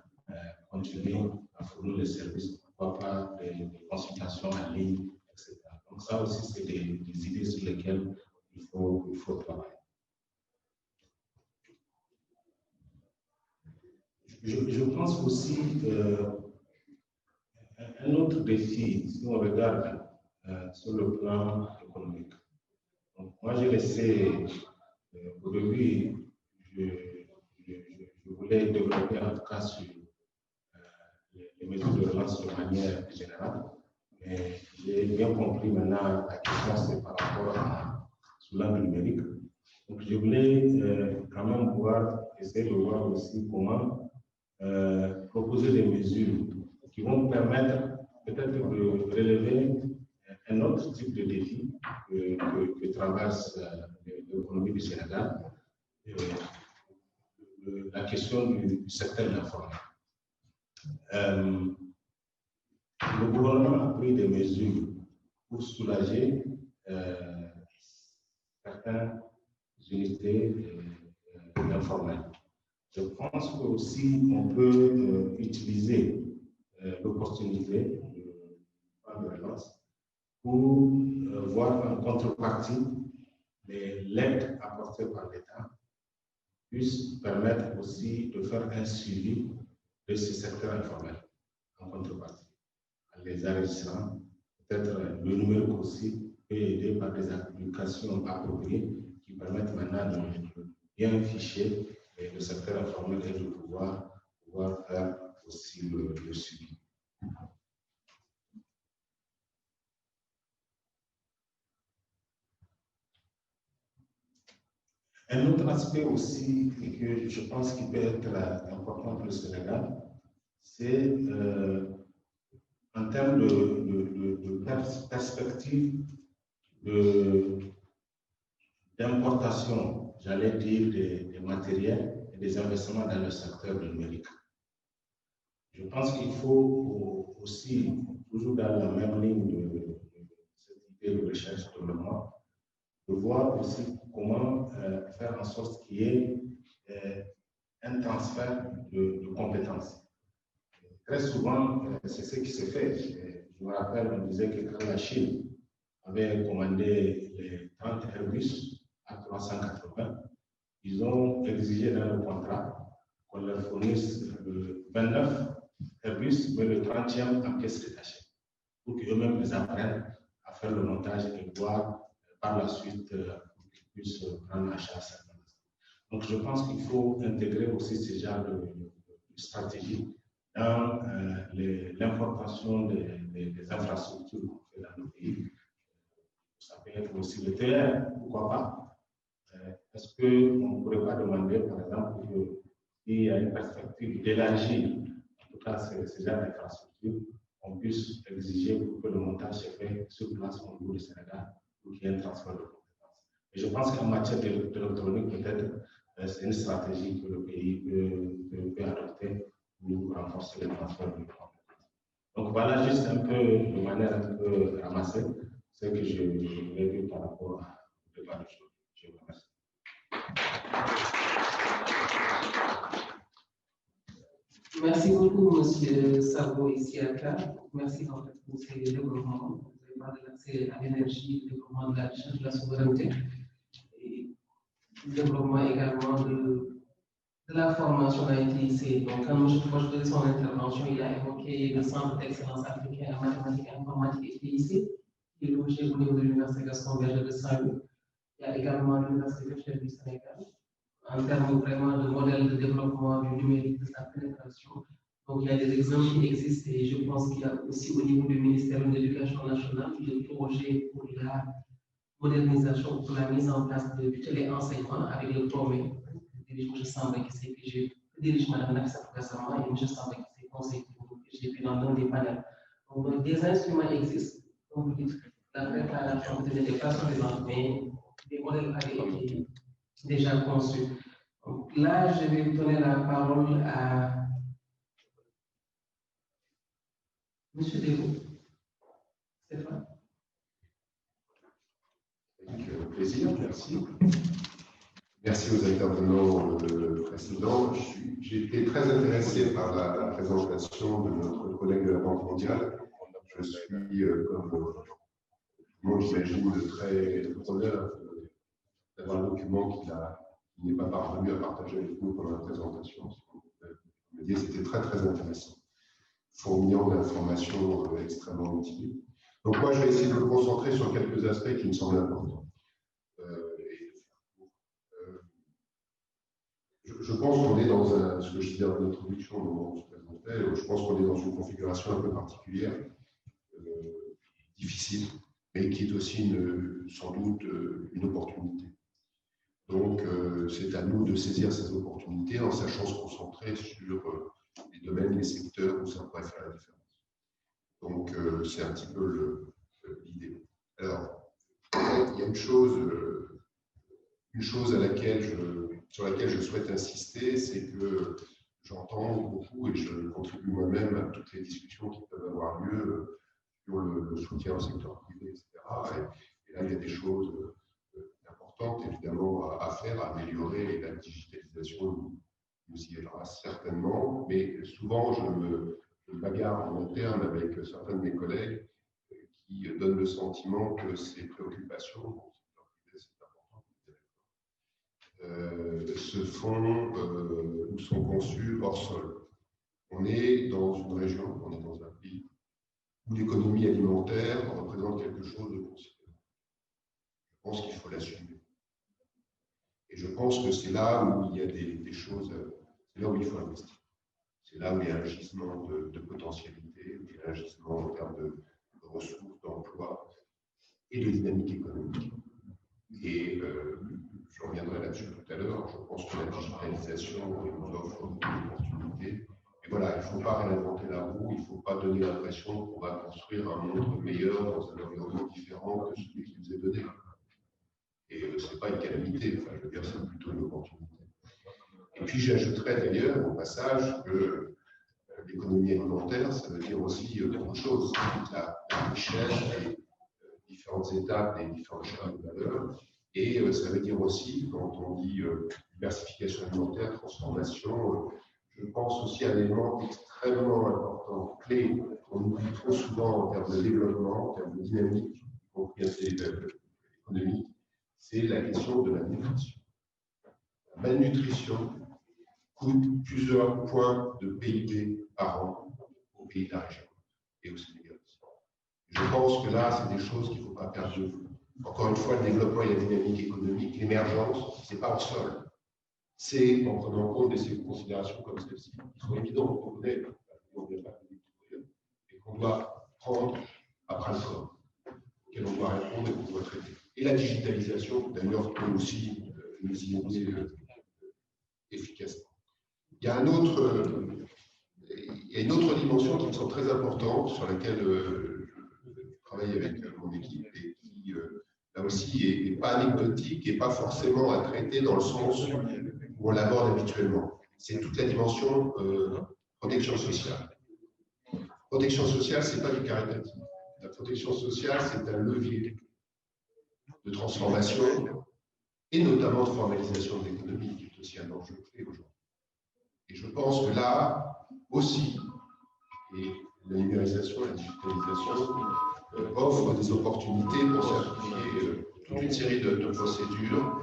continuer à fournir les services, pourquoi pas des consultations en ligne, etc. Donc ça aussi, c'est des idées sur lesquelles il faut travailler. Je pense aussi un autre défi, si on regarde sur le plan économique. Donc, moi, j'ai laissé, au début, je voulais développer en tout cas sur les mesures de relance de manière générale, mais j'ai bien compris maintenant la question, c'est par rapport à sous l'angle numérique. Donc, je voulais quand même essayer de voir aussi comment proposer des mesures qui vont permettre peut-être de relever un autre type de défi que traverse l'économie du Sénégal, la question du secteur informel. Le gouvernement a pris des mesures pour soulager certaines unités informelles. Je pense qu'aussi on peut utiliser l'opportunité de relance pour voir en contrepartie l'aide apportée par l'État puisse permettre aussi de faire un suivi de ce secteur informel en contrepartie. En les enregistrant, peut-être le numérique aussi peut aider par des applications appropriées qui permettent maintenant de bien ficher le secteur informel et de pouvoir faire aussi le suivi. Un autre aspect aussi que je pense qu'il peut être important pour le Sénégal, c'est en termes de perspective d'importation, j'allais dire, des matériels et des investissements dans le secteur numérique. Je pense qu'il faut aussi, toujours dans la même ligne de cette idée de recherche et développement, de voir aussi comment faire en sorte qu'il y ait un transfert de compétences. très souvent, c'est ce qui se fait. Je me rappelle, on disait que quand la Chine avait commandé les 30 Airbus A380, ils ont exigé dans le contrat qu'on leur fournisse 29 Airbus, mais le 30e en pièces détachées, pour qu'eux-mêmes les apprennent à faire le montage et voir par la suite qu'ils puissent prendre en charge certaines. Donc, je pense qu'il faut intégrer aussi ce genre de stratégie dans l'importation des infrastructures qu'on fait dans nos pays. Ça peut être aussi le terrain, pourquoi pas. Est-ce qu'on ne pourrait pas demander, par exemple, qu'il y a une perspective d'élargir, en tout cas, ce genre d'infrastructure, on puisse exiger pour que le montage se fait sur place au niveau du Sénégal, pour qu'il y ait un transfert de compétences. Et je pense qu'en matière d'électronique, peut-être, c'est une stratégie que le pays peut adopter pour renforcer le transfert de compétences. Donc voilà juste un peu, de manière un peu ramassée, ce que je voulais dire par rapport au débat de choses. Je vous remercie. Merci beaucoup, M. Savo et Siaka. Merci en fait pour ces développements. Vous avez parlé de l'accès à l'énergie, le développement de la recherche, de la souveraineté, et le développement également de la formation a été ici. Donc, quand je faisais son intervention, il a évoqué le Centre d'excellence africain en mathématiques et informatique ici, qui est logé au niveau de l'Université Gaston Berger de Saint-Louis. Il y a également l'Université Chef du Sénégal, en termes vraiment de modèle de développement du numérique, de sa pénétration. Donc, il y a des exemples qui existent et je pense qu'il y a aussi au niveau du ministère de l'Éducation nationale des projets pour la modernisation, pour la mise en place de téléenseignement avec le PROME. Je sens que j'ai dirige Mme Naxa récemment et je sens que c'est conseil que j'ai vu dans des panels. Donc, des instruments existent. Comme vous dites, la préparation n'était pas suffisante, mais des modèles avaient été déjà conçus. Donc, là, je vais donner la parole à M. Dévaux. Stéphane. Avec plaisir, merci. Merci aux intervenants précédents. J'ai été très intéressé par la présentation de notre collègue de la Banque mondiale. Je suis, comme tout le monde j'imagine, très preneur d'avoir un document qu'il n'est pas parvenu à partager avec nous pendant la présentation. Je me dis c'était très très intéressant, fourmillant d'informations extrêmement utiles. Donc moi, je vais essayer de me concentrer sur quelques aspects qui me semblent importants. Je pense qu'on est dans ce que je disais en introduction au moment où on se présentait, je pense qu'on est dans une configuration un peu particulière, difficile, mais qui est aussi sans doute une opportunité. Donc, c'est à nous de saisir ces opportunités en sachant se concentrer sur les domaines, les secteurs où ça pourrait faire la différence. Donc, c'est un petit peu l'idée. Alors, il y a une chose sur laquelle je souhaite insister, c'est que j'entends beaucoup et je contribue moi-même à toutes les discussions qui peuvent avoir lieu sur le soutien au secteur privé, etc. Et là, il y a des choses importantes, évidemment, à faire, à améliorer, et la digitalisation nous y aidera certainement. Mais souvent, je me bagarre en interne avec certains de mes collègues qui donnent le sentiment que ces préoccupations, se font ou sont conçus hors sol. On est dans une région, on est dans un pays où l'économie alimentaire représente quelque chose de considérable. Je pense qu'il faut l'assumer. Et je pense que c'est là où il y a des choses, c'est là où il faut investir. C'est là où il y a un gisement de potentialité, où il y a un gisement en termes de ressources, d'emploi et de dynamique économique. Et je reviendrai là-dessus tout à l'heure. Je pense que la digitalisation nous offre beaucoup d'opportunités. Et voilà, il ne faut pas réinventer la roue, il ne faut pas donner l'impression qu'on va construire un monde meilleur dans un environnement différent que celui qui nous est donné. Et ce n'est pas une calamité, enfin, je veux dire, c'est plutôt une opportunité. Et puis j'ajouterais d'ailleurs au passage que l'économie alimentaire, ça veut dire aussi beaucoup de choses. La richesse, les différentes étapes, les différentes chaînes de valeur. Et ça veut dire aussi, quand on dit diversification alimentaire, transformation, je pense aussi à un élément extrêmement important, clé, qu'on oublie trop souvent en termes de développement, en termes de dynamique, y compris économique, c'est la question de la nutrition. La malnutrition coûte plusieurs points de PIB par an aux pays de la région et au Sénégal aussi. Je pense que là, c'est des choses qu'il ne faut pas perdre de vue. Encore une fois, le développement et la dynamique économique, l'émergence, ce n'est pas en sol. C'est en prenant en compte des considérations comme celle-ci, qui sont évidentes, qu'on connaît, on ne vient pas de découvrir, et qu'on doit prendre à bras le corps, auxquels on doit répondre et qu'on doit traiter. Et la digitalisation, d'ailleurs, peut aussi nous y aider efficacement. Il y a une autre dimension qui me semble très importante, sur laquelle je travaille avec mon équipe et qui, là aussi, n'est pas anecdotique et pas forcément à traiter dans le sens où on l'aborde habituellement. C'est toute la dimension protection sociale. Protection sociale, ce n'est pas du caritatif. La protection sociale, c'est un levier de transformation et notamment de formalisation de l'économie, qui est aussi un enjeu clé aujourd'hui. Et je pense que là aussi, et la numérisation, la digitalisation offrent des opportunités pour simplifier toute une série de procédures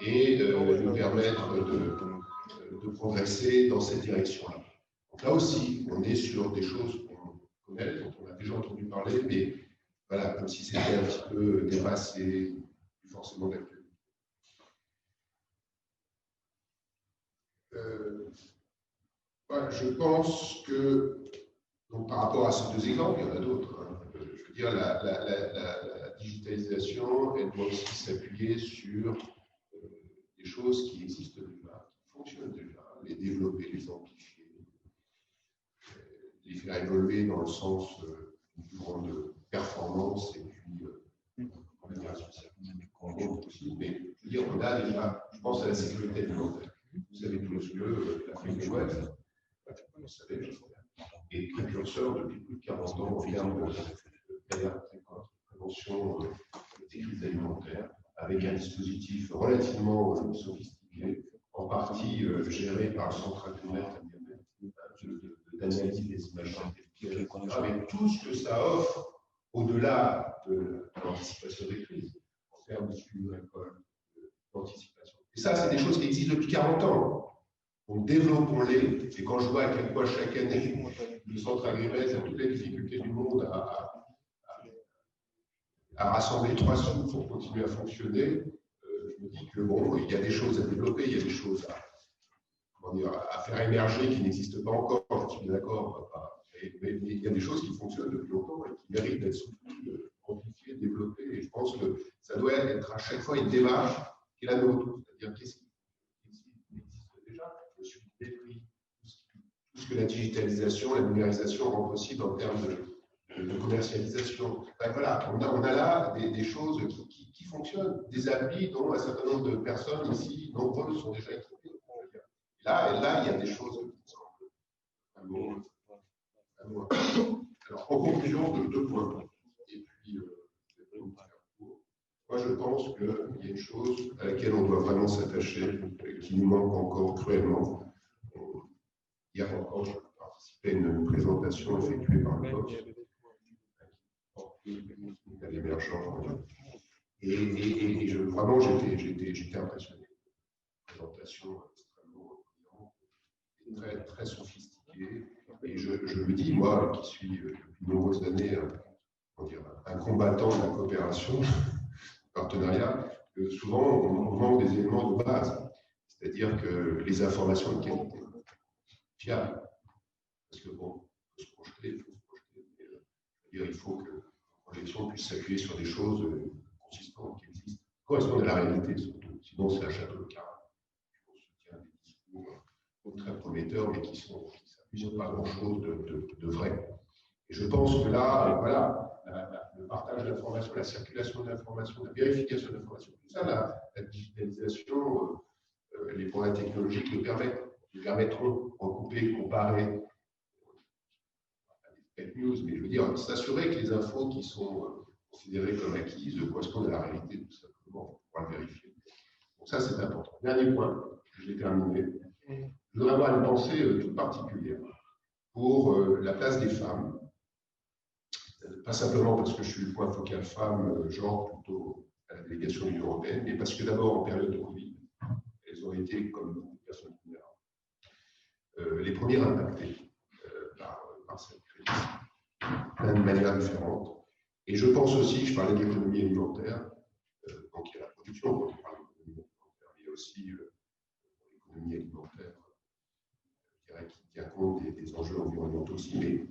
et nous permettre de progresser dans cette direction-là. Donc là aussi, on est sur des choses qu'on connaît, dont on a déjà entendu parler, mais voilà, comme si c'était un petit peu dépassé, plus forcément d'actualité. Voilà, je pense que, donc, par rapport à ces deux exemples, il y en a d'autres. Hein. Je veux dire, la digitalisation, elle doit aussi s'appuyer sur des choses qui existent déjà, qui fonctionnent déjà, les développer, les amplifier, les faire évoluer dans le sens d'une plus grande performance et puis amélioration aussi. Mais je veux dire, on a déjà, je pense à la sécurité alimentaire. Vous savez tous que l'Afrique de l'Ouest, vous savez, est précurseur depuis plus de 40 ans en termes d'alerte, de prévention des crises alimentaires, avec un dispositif relativement sophistiqué, en partie géré par le Centre Inter d'analyse des images, avec tout ce que ça offre au-delà de l'anticipation des crises, en termes de suivi de récolte, d'anticipation. Et ça, c'est des choses qui existent depuis 40 ans. Donc, développons-les. Et quand je vois à quel point chaque année, le Centre Agribes a toutes les difficultés du monde à rassembler 3 sous pour continuer à fonctionner, je me dis que bon, il y a des choses à développer, il y a des choses à faire émerger qui n'existent pas encore, je suis d'accord, mais il y a des choses qui fonctionnent depuis longtemps et qui méritent d'être soutenues, amplifiées, développées. Et je pense que ça doit être à chaque fois une démarche qui est la nôtre, c'est-à-dire qu'est-ce qui existe déjà, le suivi des prix, tout ce que la digitalisation, la numérisation rend possible en termes de commercialisation. Ben voilà, on a là des choses qui fonctionnent, des applis dont un certain nombre de personnes ici, nombreuses, sont déjà équipées. Là, il y a des choses qui semblent vraiment. Alors, en conclusion, deux points. Et puis, moi, je pense qu'il y a une chose à laquelle on doit vraiment s'attacher, qui nous manque encore cruellement. Hier encore, je participais à une présentation effectuée par le POPS, à l'émergence. Et vraiment, j'étais impressionné. Présentation extrêmement très, très sophistiquée. Et je me dis, moi, qui suis depuis de nombreuses années un combattant de la coopération, partenariat, que souvent on manque des éléments de base, c'est-à-dire que les informations de qualité, fiables. Parce que bon, il faut se projeter, mais, il faut que la projection puisse s'appuyer sur des choses consistantes qui existent, correspondent à la réalité surtout. Sinon, c'est un château de cartes. On se tient des discours très prometteurs, mais qui s'appuient sur pas grand-chose de vrai. Et je pense que là, voilà, le partage d'informations, la circulation d'informations, la vérification d'informations, tout ça, la digitalisation, les progrès technologiques nous permettront de recouper, comparer, fake news, mais je veux dire, s'assurer que les infos qui sont considérées comme acquises correspondent à la réalité, tout simplement, pour pouvoir le vérifier. Donc ça, c'est important. Dernier point, je vais terminer. je voudrais avoir une pensée toute particulière pour la place des femmes, pas simplement parce que je suis le point focal femme, genre plutôt à la délégation de l'Union européenne, mais parce que d'abord en période de Covid, elles ont été, comme beaucoup de personnes vulnérables, les premières impactées par cette crise, d'une manière différente. Et je pense aussi, je parlais de l'économie alimentaire, donc il y a la production, quand on parle d'économie alimentaire, mais il y a aussi l'économie alimentaire, je dirais, qui tient compte des enjeux environnementaux aussi, mais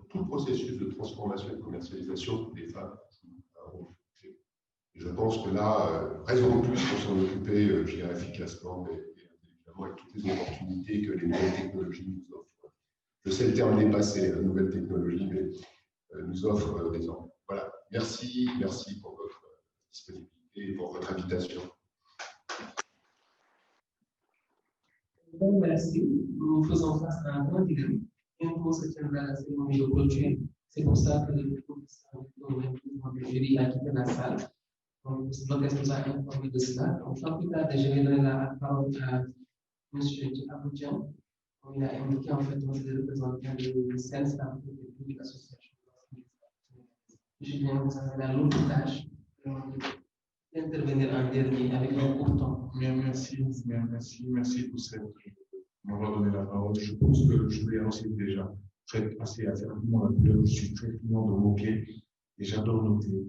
tout le processus de transformation et de commercialisation des femmes a un rôle clé. Et je pense que là, raison de plus pour s'en occuper, je dirais, efficacement et évidemment avec toutes les opportunités que les nouvelles technologies nous offrent. Je sais le terme dépassé, la nouvelle technologie, mais nous offre désormais. Voilà, merci pour votre disponibilité et pour votre invitation. Merci. Nous faisons face à un grand dilemme. Bientôt se tiendra la cérémonie de clôture. C'est pour ça que le professeur du jury a quitté la salle. Donc, l'orchestre nous a informé de cela. Donc, sans plus tarder, je vais donner la parole à M. Aboudjan. Il a indiqué en fait moi je le représentant de SENS, la Public Association. Julien, vous avez la lourde tâche d'intervenir en dernier avec un court temps. Merci pour m'avoir donné la parole. Je pense que je vais annoncer déjà assez rapidement la couleur. Je suis très client de mots-clés et j'adore noter.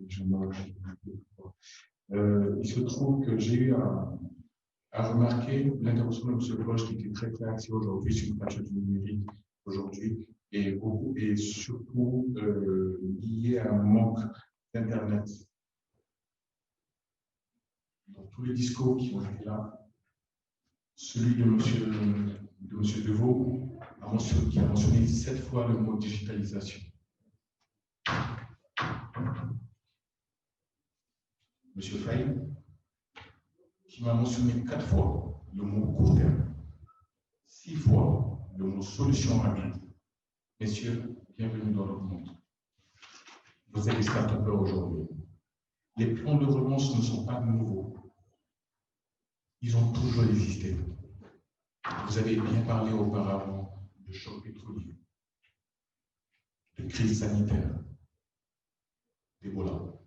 Il se trouve que j'ai eu à remarquer l'intervention de M. Proche qui était très très axé aujourd'hui sur le patch du numérique aujourd'hui et surtout lié à un manque d'Internet. Dans tous les discours qui ont été là, celui de M. Deveau qui a mentionné 7 fois le mot digitalisation. M. Fay, qui m'a mentionné 4 fois le mot court terme, 6 fois le mot solution rapide. Messieurs, bienvenue dans notre monde. Vous êtes des start-upers aujourd'hui. Les plans de relance ne sont pas nouveaux. Ils ont toujours existé. Vous avez bien parlé auparavant de choc pétrolier, de crise sanitaire, d'Ebola.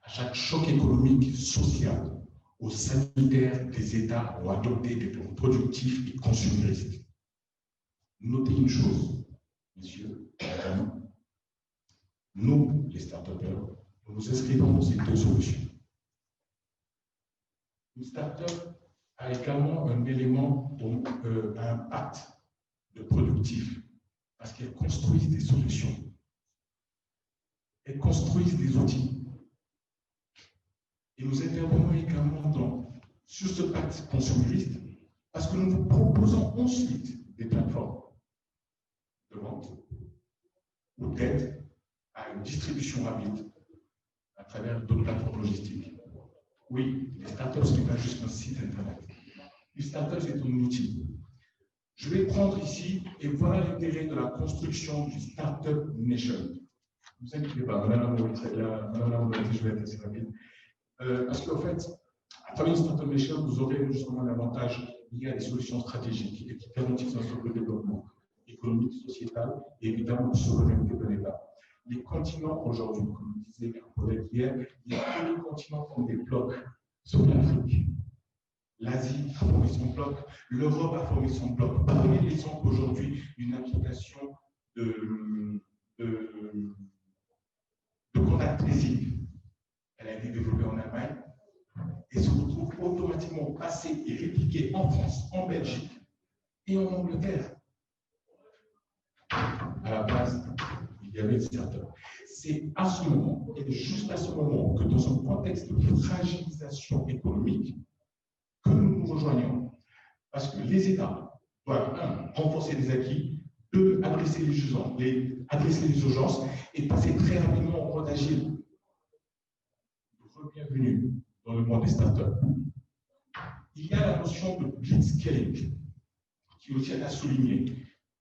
À chaque choc économique, social ou sanitaire, des États ont adopté des plans productifs et consuméristes. Notez une chose, messieurs, nous, les start-upers, nous nous inscrivons dans ces 2 solutions. Une start-up a également un élément, un impact de productif, parce qu'elles construisent des solutions. Elles construisent des outils. Et nous intervenons également sur ce pacte consumériste, parce que nous vous proposons ensuite des plateformes de vente ou d'aide à une distribution rapide à travers d'autres plateformes logistiques. Oui, les startups, ce n'est pas juste un site internet. Les startups, c'est un outil. Je vais prendre ici, et voilà l'intérêt de la construction du Startup Nation. Ne vous inquiétez pas, Madame la je vais être assez rapide. Parce qu'en fait, à travers une Startup Nation, vous aurez justement l'avantage lié à des solutions stratégiques et qui garantissent un socle de développement économique, sociétal et évidemment de souveraineté de l'État. Les continents aujourd'hui, comme disait un collègue hier, il y a tous les continents comme des blocs, sauf l'Afrique. L'Asie a formé son bloc, l'Europe a formé son bloc. Prenez l'exemple aujourd'hui d'une application de contact tracing. Elle a été développée en Allemagne et se retrouve automatiquement passée et répliquée en France, en Belgique et en Angleterre. À la base, il y avait une start-up. C'est à ce moment, et juste à ce moment, que dans un contexte de fragilisation économique, que nous nous rejoignons. Parce que les États doivent, 1, renforcer les acquis, 2, adresser les urgences et passer très rapidement au mode agile. Bienvenue dans le monde des startups. Il y a la notion de blitzscaling qui aussi est à souligner.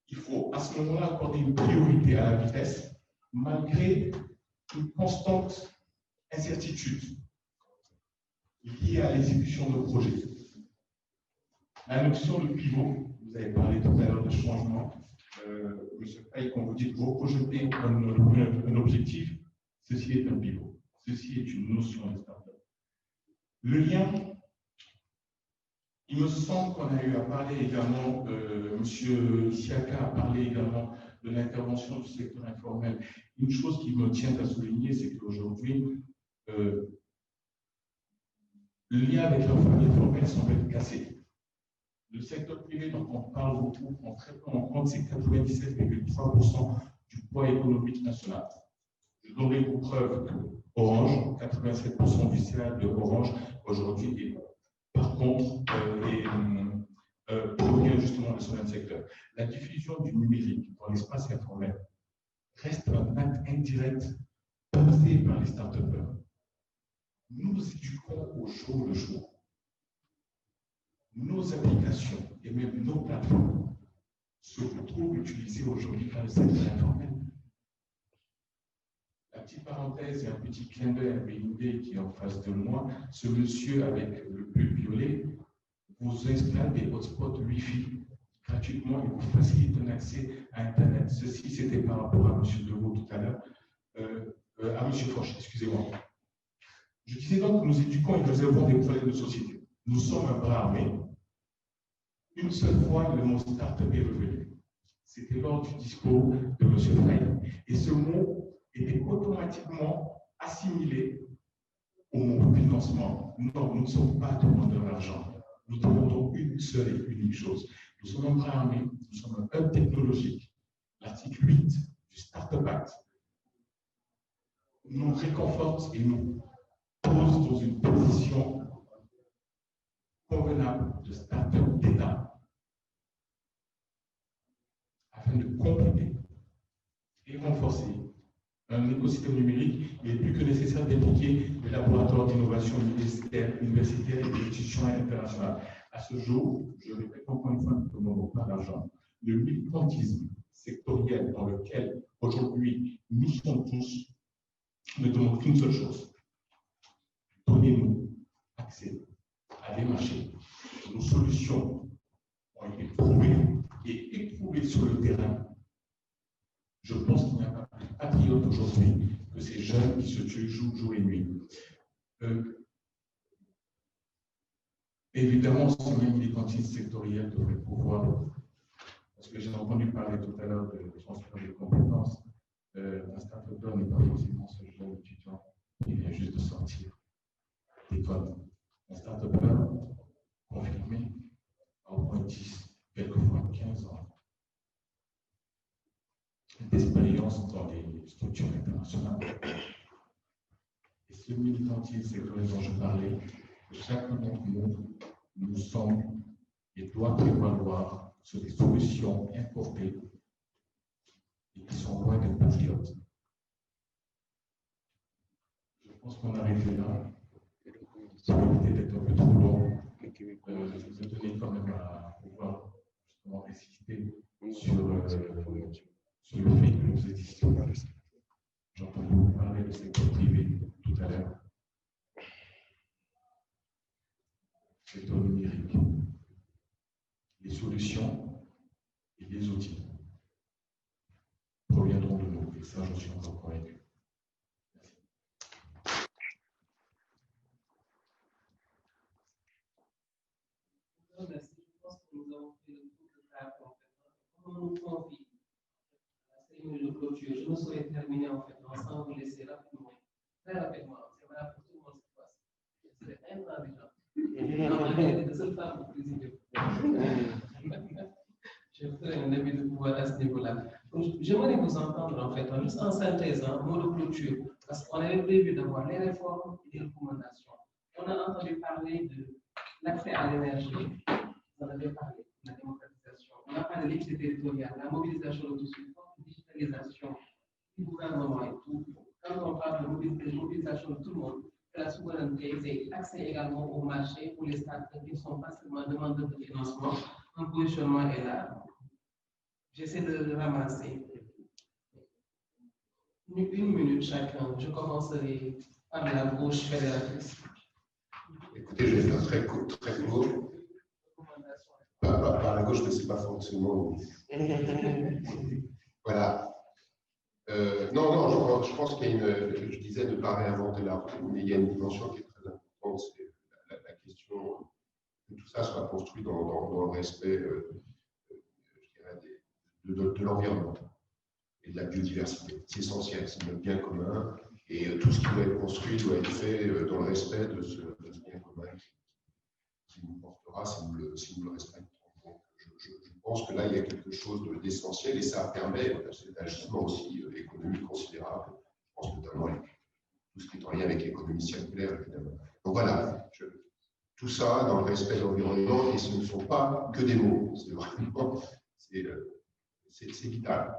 Il faut à ce moment-là accorder une priorité à la vitesse malgré une constante incertitude liée à l'exécution de projets. La notion de pivot Vous avez parlé tout à l'heure de changement. Monsieur Paye, quand vous dites vous rejetez un objectif, ceci est un pivot. Ceci est une notion de start-up. Le lien, il me semble qu'on a eu à parler également, monsieur Siaka a parlé également de l'intervention du secteur informel. Une chose qui me tient à souligner, c'est qu'aujourd'hui, le lien avec l'informel formel semble être cassé. Le secteur privé dont on parle beaucoup, prend très peu en compte, c'est 97,3% du poids économique national. Je donnerai pour preuve que Orange, 87% du CA de Orange aujourd'hui est par contre provient justement de ce même secteur. La diffusion du numérique dans l'espace informel reste un acte indirect posé par les start-upers. Nous éduquons au jour le jour. Nos applications et même nos plateformes se retrouvent utilisées aujourd'hui par le secteur informel. La petite parenthèse et un petit clin d'œil à BNB qui est en face de moi, ce monsieur avec le pull violet vous installe des hotspots Wi-Fi gratuitement et vous facilite un accès à Internet. Ceci, c'était par rapport à M. Deveau tout à l'heure, à M. Foch, excusez-moi. Je disais donc que nous éduquons et nous avons des problèmes de société. Nous sommes un bras armé. Une seule fois, le mot start-up est revenu. C'était lors du discours de M. Frey. Et ce mot était automatiquement assimilé au mot financement. Non, nous ne sommes pas demandeurs d'argent. Nous demandons une seule et unique chose. Nous sommes un bras armé, nous sommes un hub technologique. L'article 8 du Startup Act nous réconforte et nous pose dans une position convenable de start-up d'État afin de compléter et renforcer un écosystème numérique. Il est plus que nécessaire d'impliquer les laboratoires d'innovation universitaire et des institutions internationales. À ce jour, je répète encore une fois, nous ne demandons pas d'argent. Le militantisme sectoriel dans lequel aujourd'hui nous sommes tous ne demande qu'une seule chose. Donnez-nous accès à des marchés. Nos solutions ont été prouvées et éprouvées sur le terrain. Je pense qu'il n'y a pas plus patriote aujourd'hui que ces jeunes qui se tuent jour et nuit. Évidemment, ce même militantisme sectoriel devrait pouvoir, parce que j'ai entendu parler tout à l'heure de transfert de compétences, un start-upper n'est pas forcément ce jeune étudiant qui vient juste de sortir d'école. Un start-upper confirmé à au moins 10, quelquefois 15 ans d'expérience dans les structures internationales. Et ce militantisme sectoriel dont je parlais, chacun d'entre nous sommes et doit prévaloir sur des solutions importées et qui sont loin d'être patriotes. Je pense qu'on arrive là. Ça va éviter d'être un peu trop long. Je vous ai donné quand même à pouvoir justement résister sur le fait que nous existons. J'ai entendu vous parler du secteur privé tout à l'heure. Secteur numérique. Les solutions et les outils proviendront de nous. Et ça, je suis encore convaincu. Merci. Je pense que nous avons fait le tour de la conférence. Comme on nous confie la cérémonie de clôture, je ne souhaite terminer en fait sans vous laisser rapidement, très rapidement. C'est vrai pour tout le monde cette fois-ci. C'est intransigeant. Non, de seule femme pour présider. Je ferai un avis de pouvoir à ce niveau-là. J'aimerais vous entendre en fait, juste en synthèse, un mot de clôture, parce qu'on avait prévu d'avoir les réformes et les recommandations. On a entendu parler de l'accès à l'énergie, vous en avez parlé, la démocratisation. On a parlé de l'équité territoriale, la mobilisation de tout ce la digitalisation du gouvernement et tout. Quand on parle de mobilisation de tout le monde, de la souveraineté, c'est accès également au marché pour les startups qui ne sont pas seulement demandeurs de financement. Un positionnement est là. J'essaie de ramasser. Une minute chacun. Je commencerai par la gauche fédératrice. Écoutez, je vais faire très court. Par gauche ne sait pas forcément. Voilà. Non, je pense qu'il y a une. Je disais ne pas réinventer la roue, mais il y a une dimension qui est très importante, c'est la question que tout ça soit construit dans le respect, je dirais, de l'environnement et de la biodiversité. C'est essentiel, c'est notre bien commun, et tout ce qui doit être construit doit être fait dans le respect de ce bien commun qui nous portera si nous le respectons. Donc, je pense que là, il y a quelque chose d'essentiel, et ça permet cet agissement aussi économique considérable. Je pense notamment à tout ce qui est en lien avec l'économie circulaire, évidemment. Donc voilà, tout ça dans le respect de l'environnement, et ce ne sont pas que des mots, c'est vraiment, c'est vital.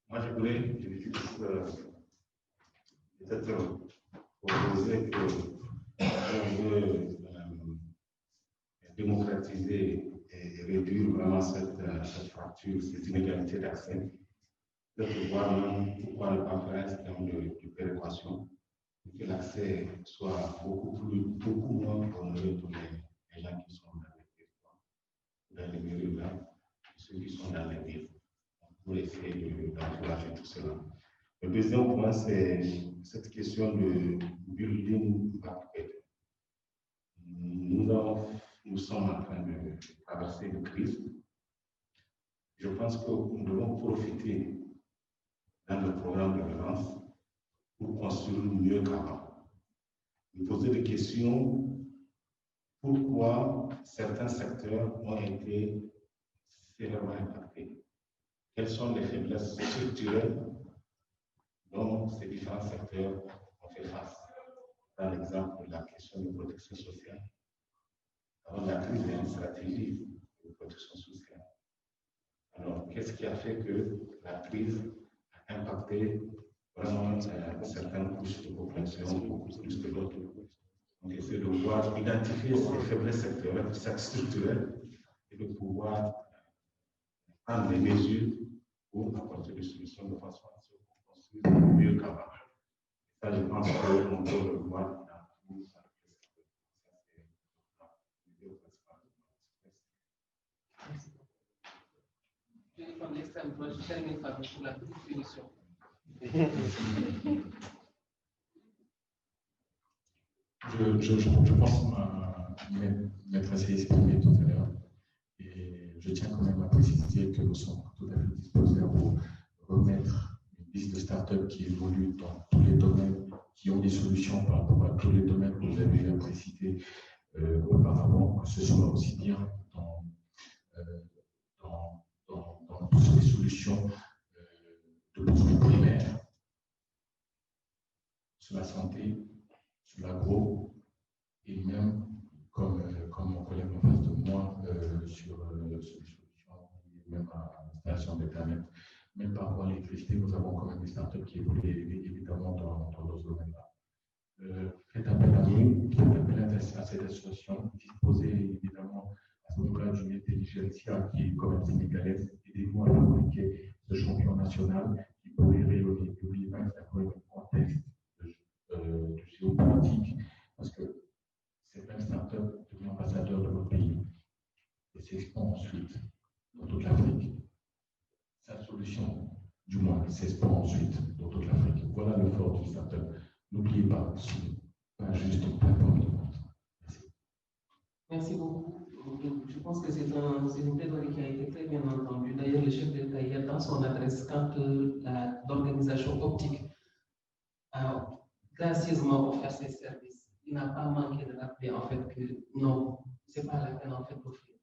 Moi, je voulais juste peut-être proposer qu'on veut démocratiser et réduire vraiment cette fracture, cette inégalité d'accès, de pouvoir même pourquoi ne pas faire un certain nombre de péréquations pour que l'accès soit beaucoup moins honoré pour les gens qui sont dans les territoires, dans les milieux urbains, et ceux qui sont dans les villes, pour essayer d'encourager tout cela. Le deuxième point, c'est cette question de building back better. Nous sommes en train de traverser une crise. Je pense que nous devons profiter dans le programme de relance pour construire mieux qu'avant. Nous poser des questions pourquoi certains secteurs ont été sévèrement impactés. Quelles sont les faiblesses structurelles dont ces différents secteurs ont fait face? Par exemple, la question de protection sociale. Avant la crise, il y a une stratégie de protection sociale. Alors, qu'est-ce qui a fait que la crise a impacté vraiment certaines couches de population beaucoup plus que d'autres? Donc, essayer de voir, identifier ces faiblesses sectorielles, structurelles, et de pouvoir prendre des mesures pour apporter des solutions de façon à ce qu'on construise mieux qu'avant. Ça, je pense qu'on peut le voir dans tout ça. Je vais prendre l'extrême droite, je termine par la petite solution. Je pense m'être assez exprimé tout à l'heure, et je tiens quand même à préciser que nous sommes tout à fait disposés à vous remettre une liste de startups qui évoluent dans tous les domaines, qui ont des solutions par rapport à tous les domaines que vous avez déjà précités auparavant, que ce soit aussi bien dans toutes les solutions de besoins primaires, sur la santé, sur l'agro, et même, comme mon collègue en face de moi, sur les solutions, même à l'installation d'Internet. Même par rapport à l'électricité, nous avons quand même des startups qui évoluent évidemment dans ce domaine-là. Faites appel à nous, faites appel à cette association, disposez évidemment à ce moment-là d'une intelligentsia qui est quand même sénégalaise. Aidez-vous à fabriquer ce champion national qui pourrait rayonner. N'oubliez pas que c'est un contexte de géopolitique, parce que cette même start-up devient ambassadeur de votre pays et s'expand ensuite dans toute l'Afrique. Sa solution, du moins, s'expand ensuite dans toute l'Afrique. Voilà le fort du start-up. N'oubliez pas, pas juste une plateforme de vente. Merci. Merci beaucoup. Je pense que c'est une plaidoirie qui a été très bien entendue. D'ailleurs, le chef d'État, hier, dans son adresse, quand l'organisation optique a gracieusement offert ses services, il n'a pas manqué de rappeler en fait que non, ce n'est pas la peine en fait d'offrir.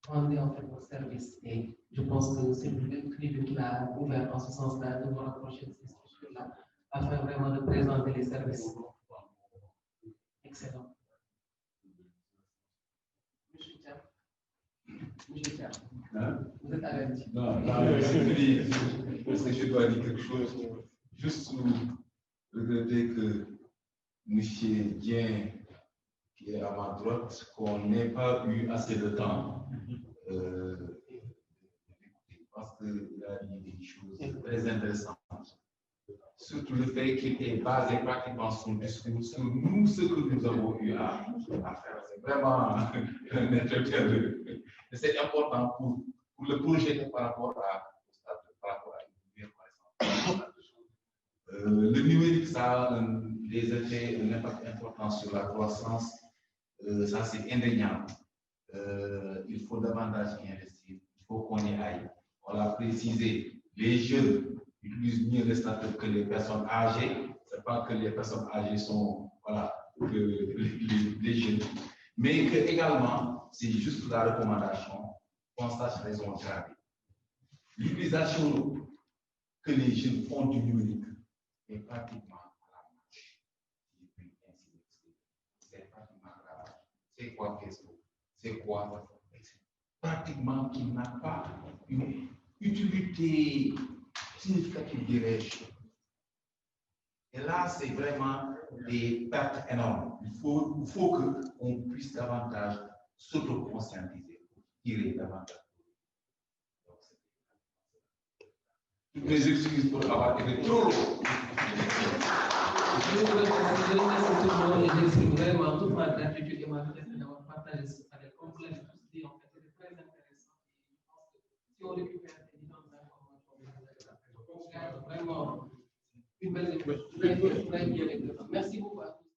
Rendez en fait vos services. Et je pense que c'est le tribune qu'il a ouvert en ce sens-là de vous rapprocher de ces structures-là afin vraiment de présenter les services. Excellent. Monsieur Thiam, vous êtes averti. Non, parce que je dois dire quelque chose. Juste pour regretter que M. Dien, qui est à ma droite, qu'on n'ait pas eu assez de temps parce qu'il a dit des choses très intéressantes surtout le fait qu'il est basé pratiquement sur nous, ce que nous avons eu à faire. C'est vraiment un intellectuel. C'est important pour le projet par rapport à une meilleure connaissance. Le numérique, ça a des effets, un impact important sur la croissance. Ça, c'est indéniable. Il faut davantage y investir. Il faut qu'on y aille. On l'a précisé, les jeunes utilisent mieux les startups que les personnes âgées. Ce n'est pas que les personnes âgées sont, voilà, que les jeunes. Mais que également, c'est juste la recommandation qu'on sache raison garder. L'utilisation que les jeunes font du numérique est pratiquement à la marche. C'est pratiquement à la marche. C'est quoi Facebook? C'est quoi? Pratiquement qu'il n'a pas une utilité significative, dirais-je. Et là, c'est vraiment des pertes énormes. Il faut qu'on puisse davantage s'auto-conscientiser pour tirer davantage. Toutes mes excuses pour avoir été trop long. Je remercie tout le monde et j'exprime vraiment toute ma gratitude et ma fierté d'avoir partagé ce panel complet de tout ce qui en fait c'était très intéressant. Si on récupère ces différentes informations, on garde vraiment une belle image, très bien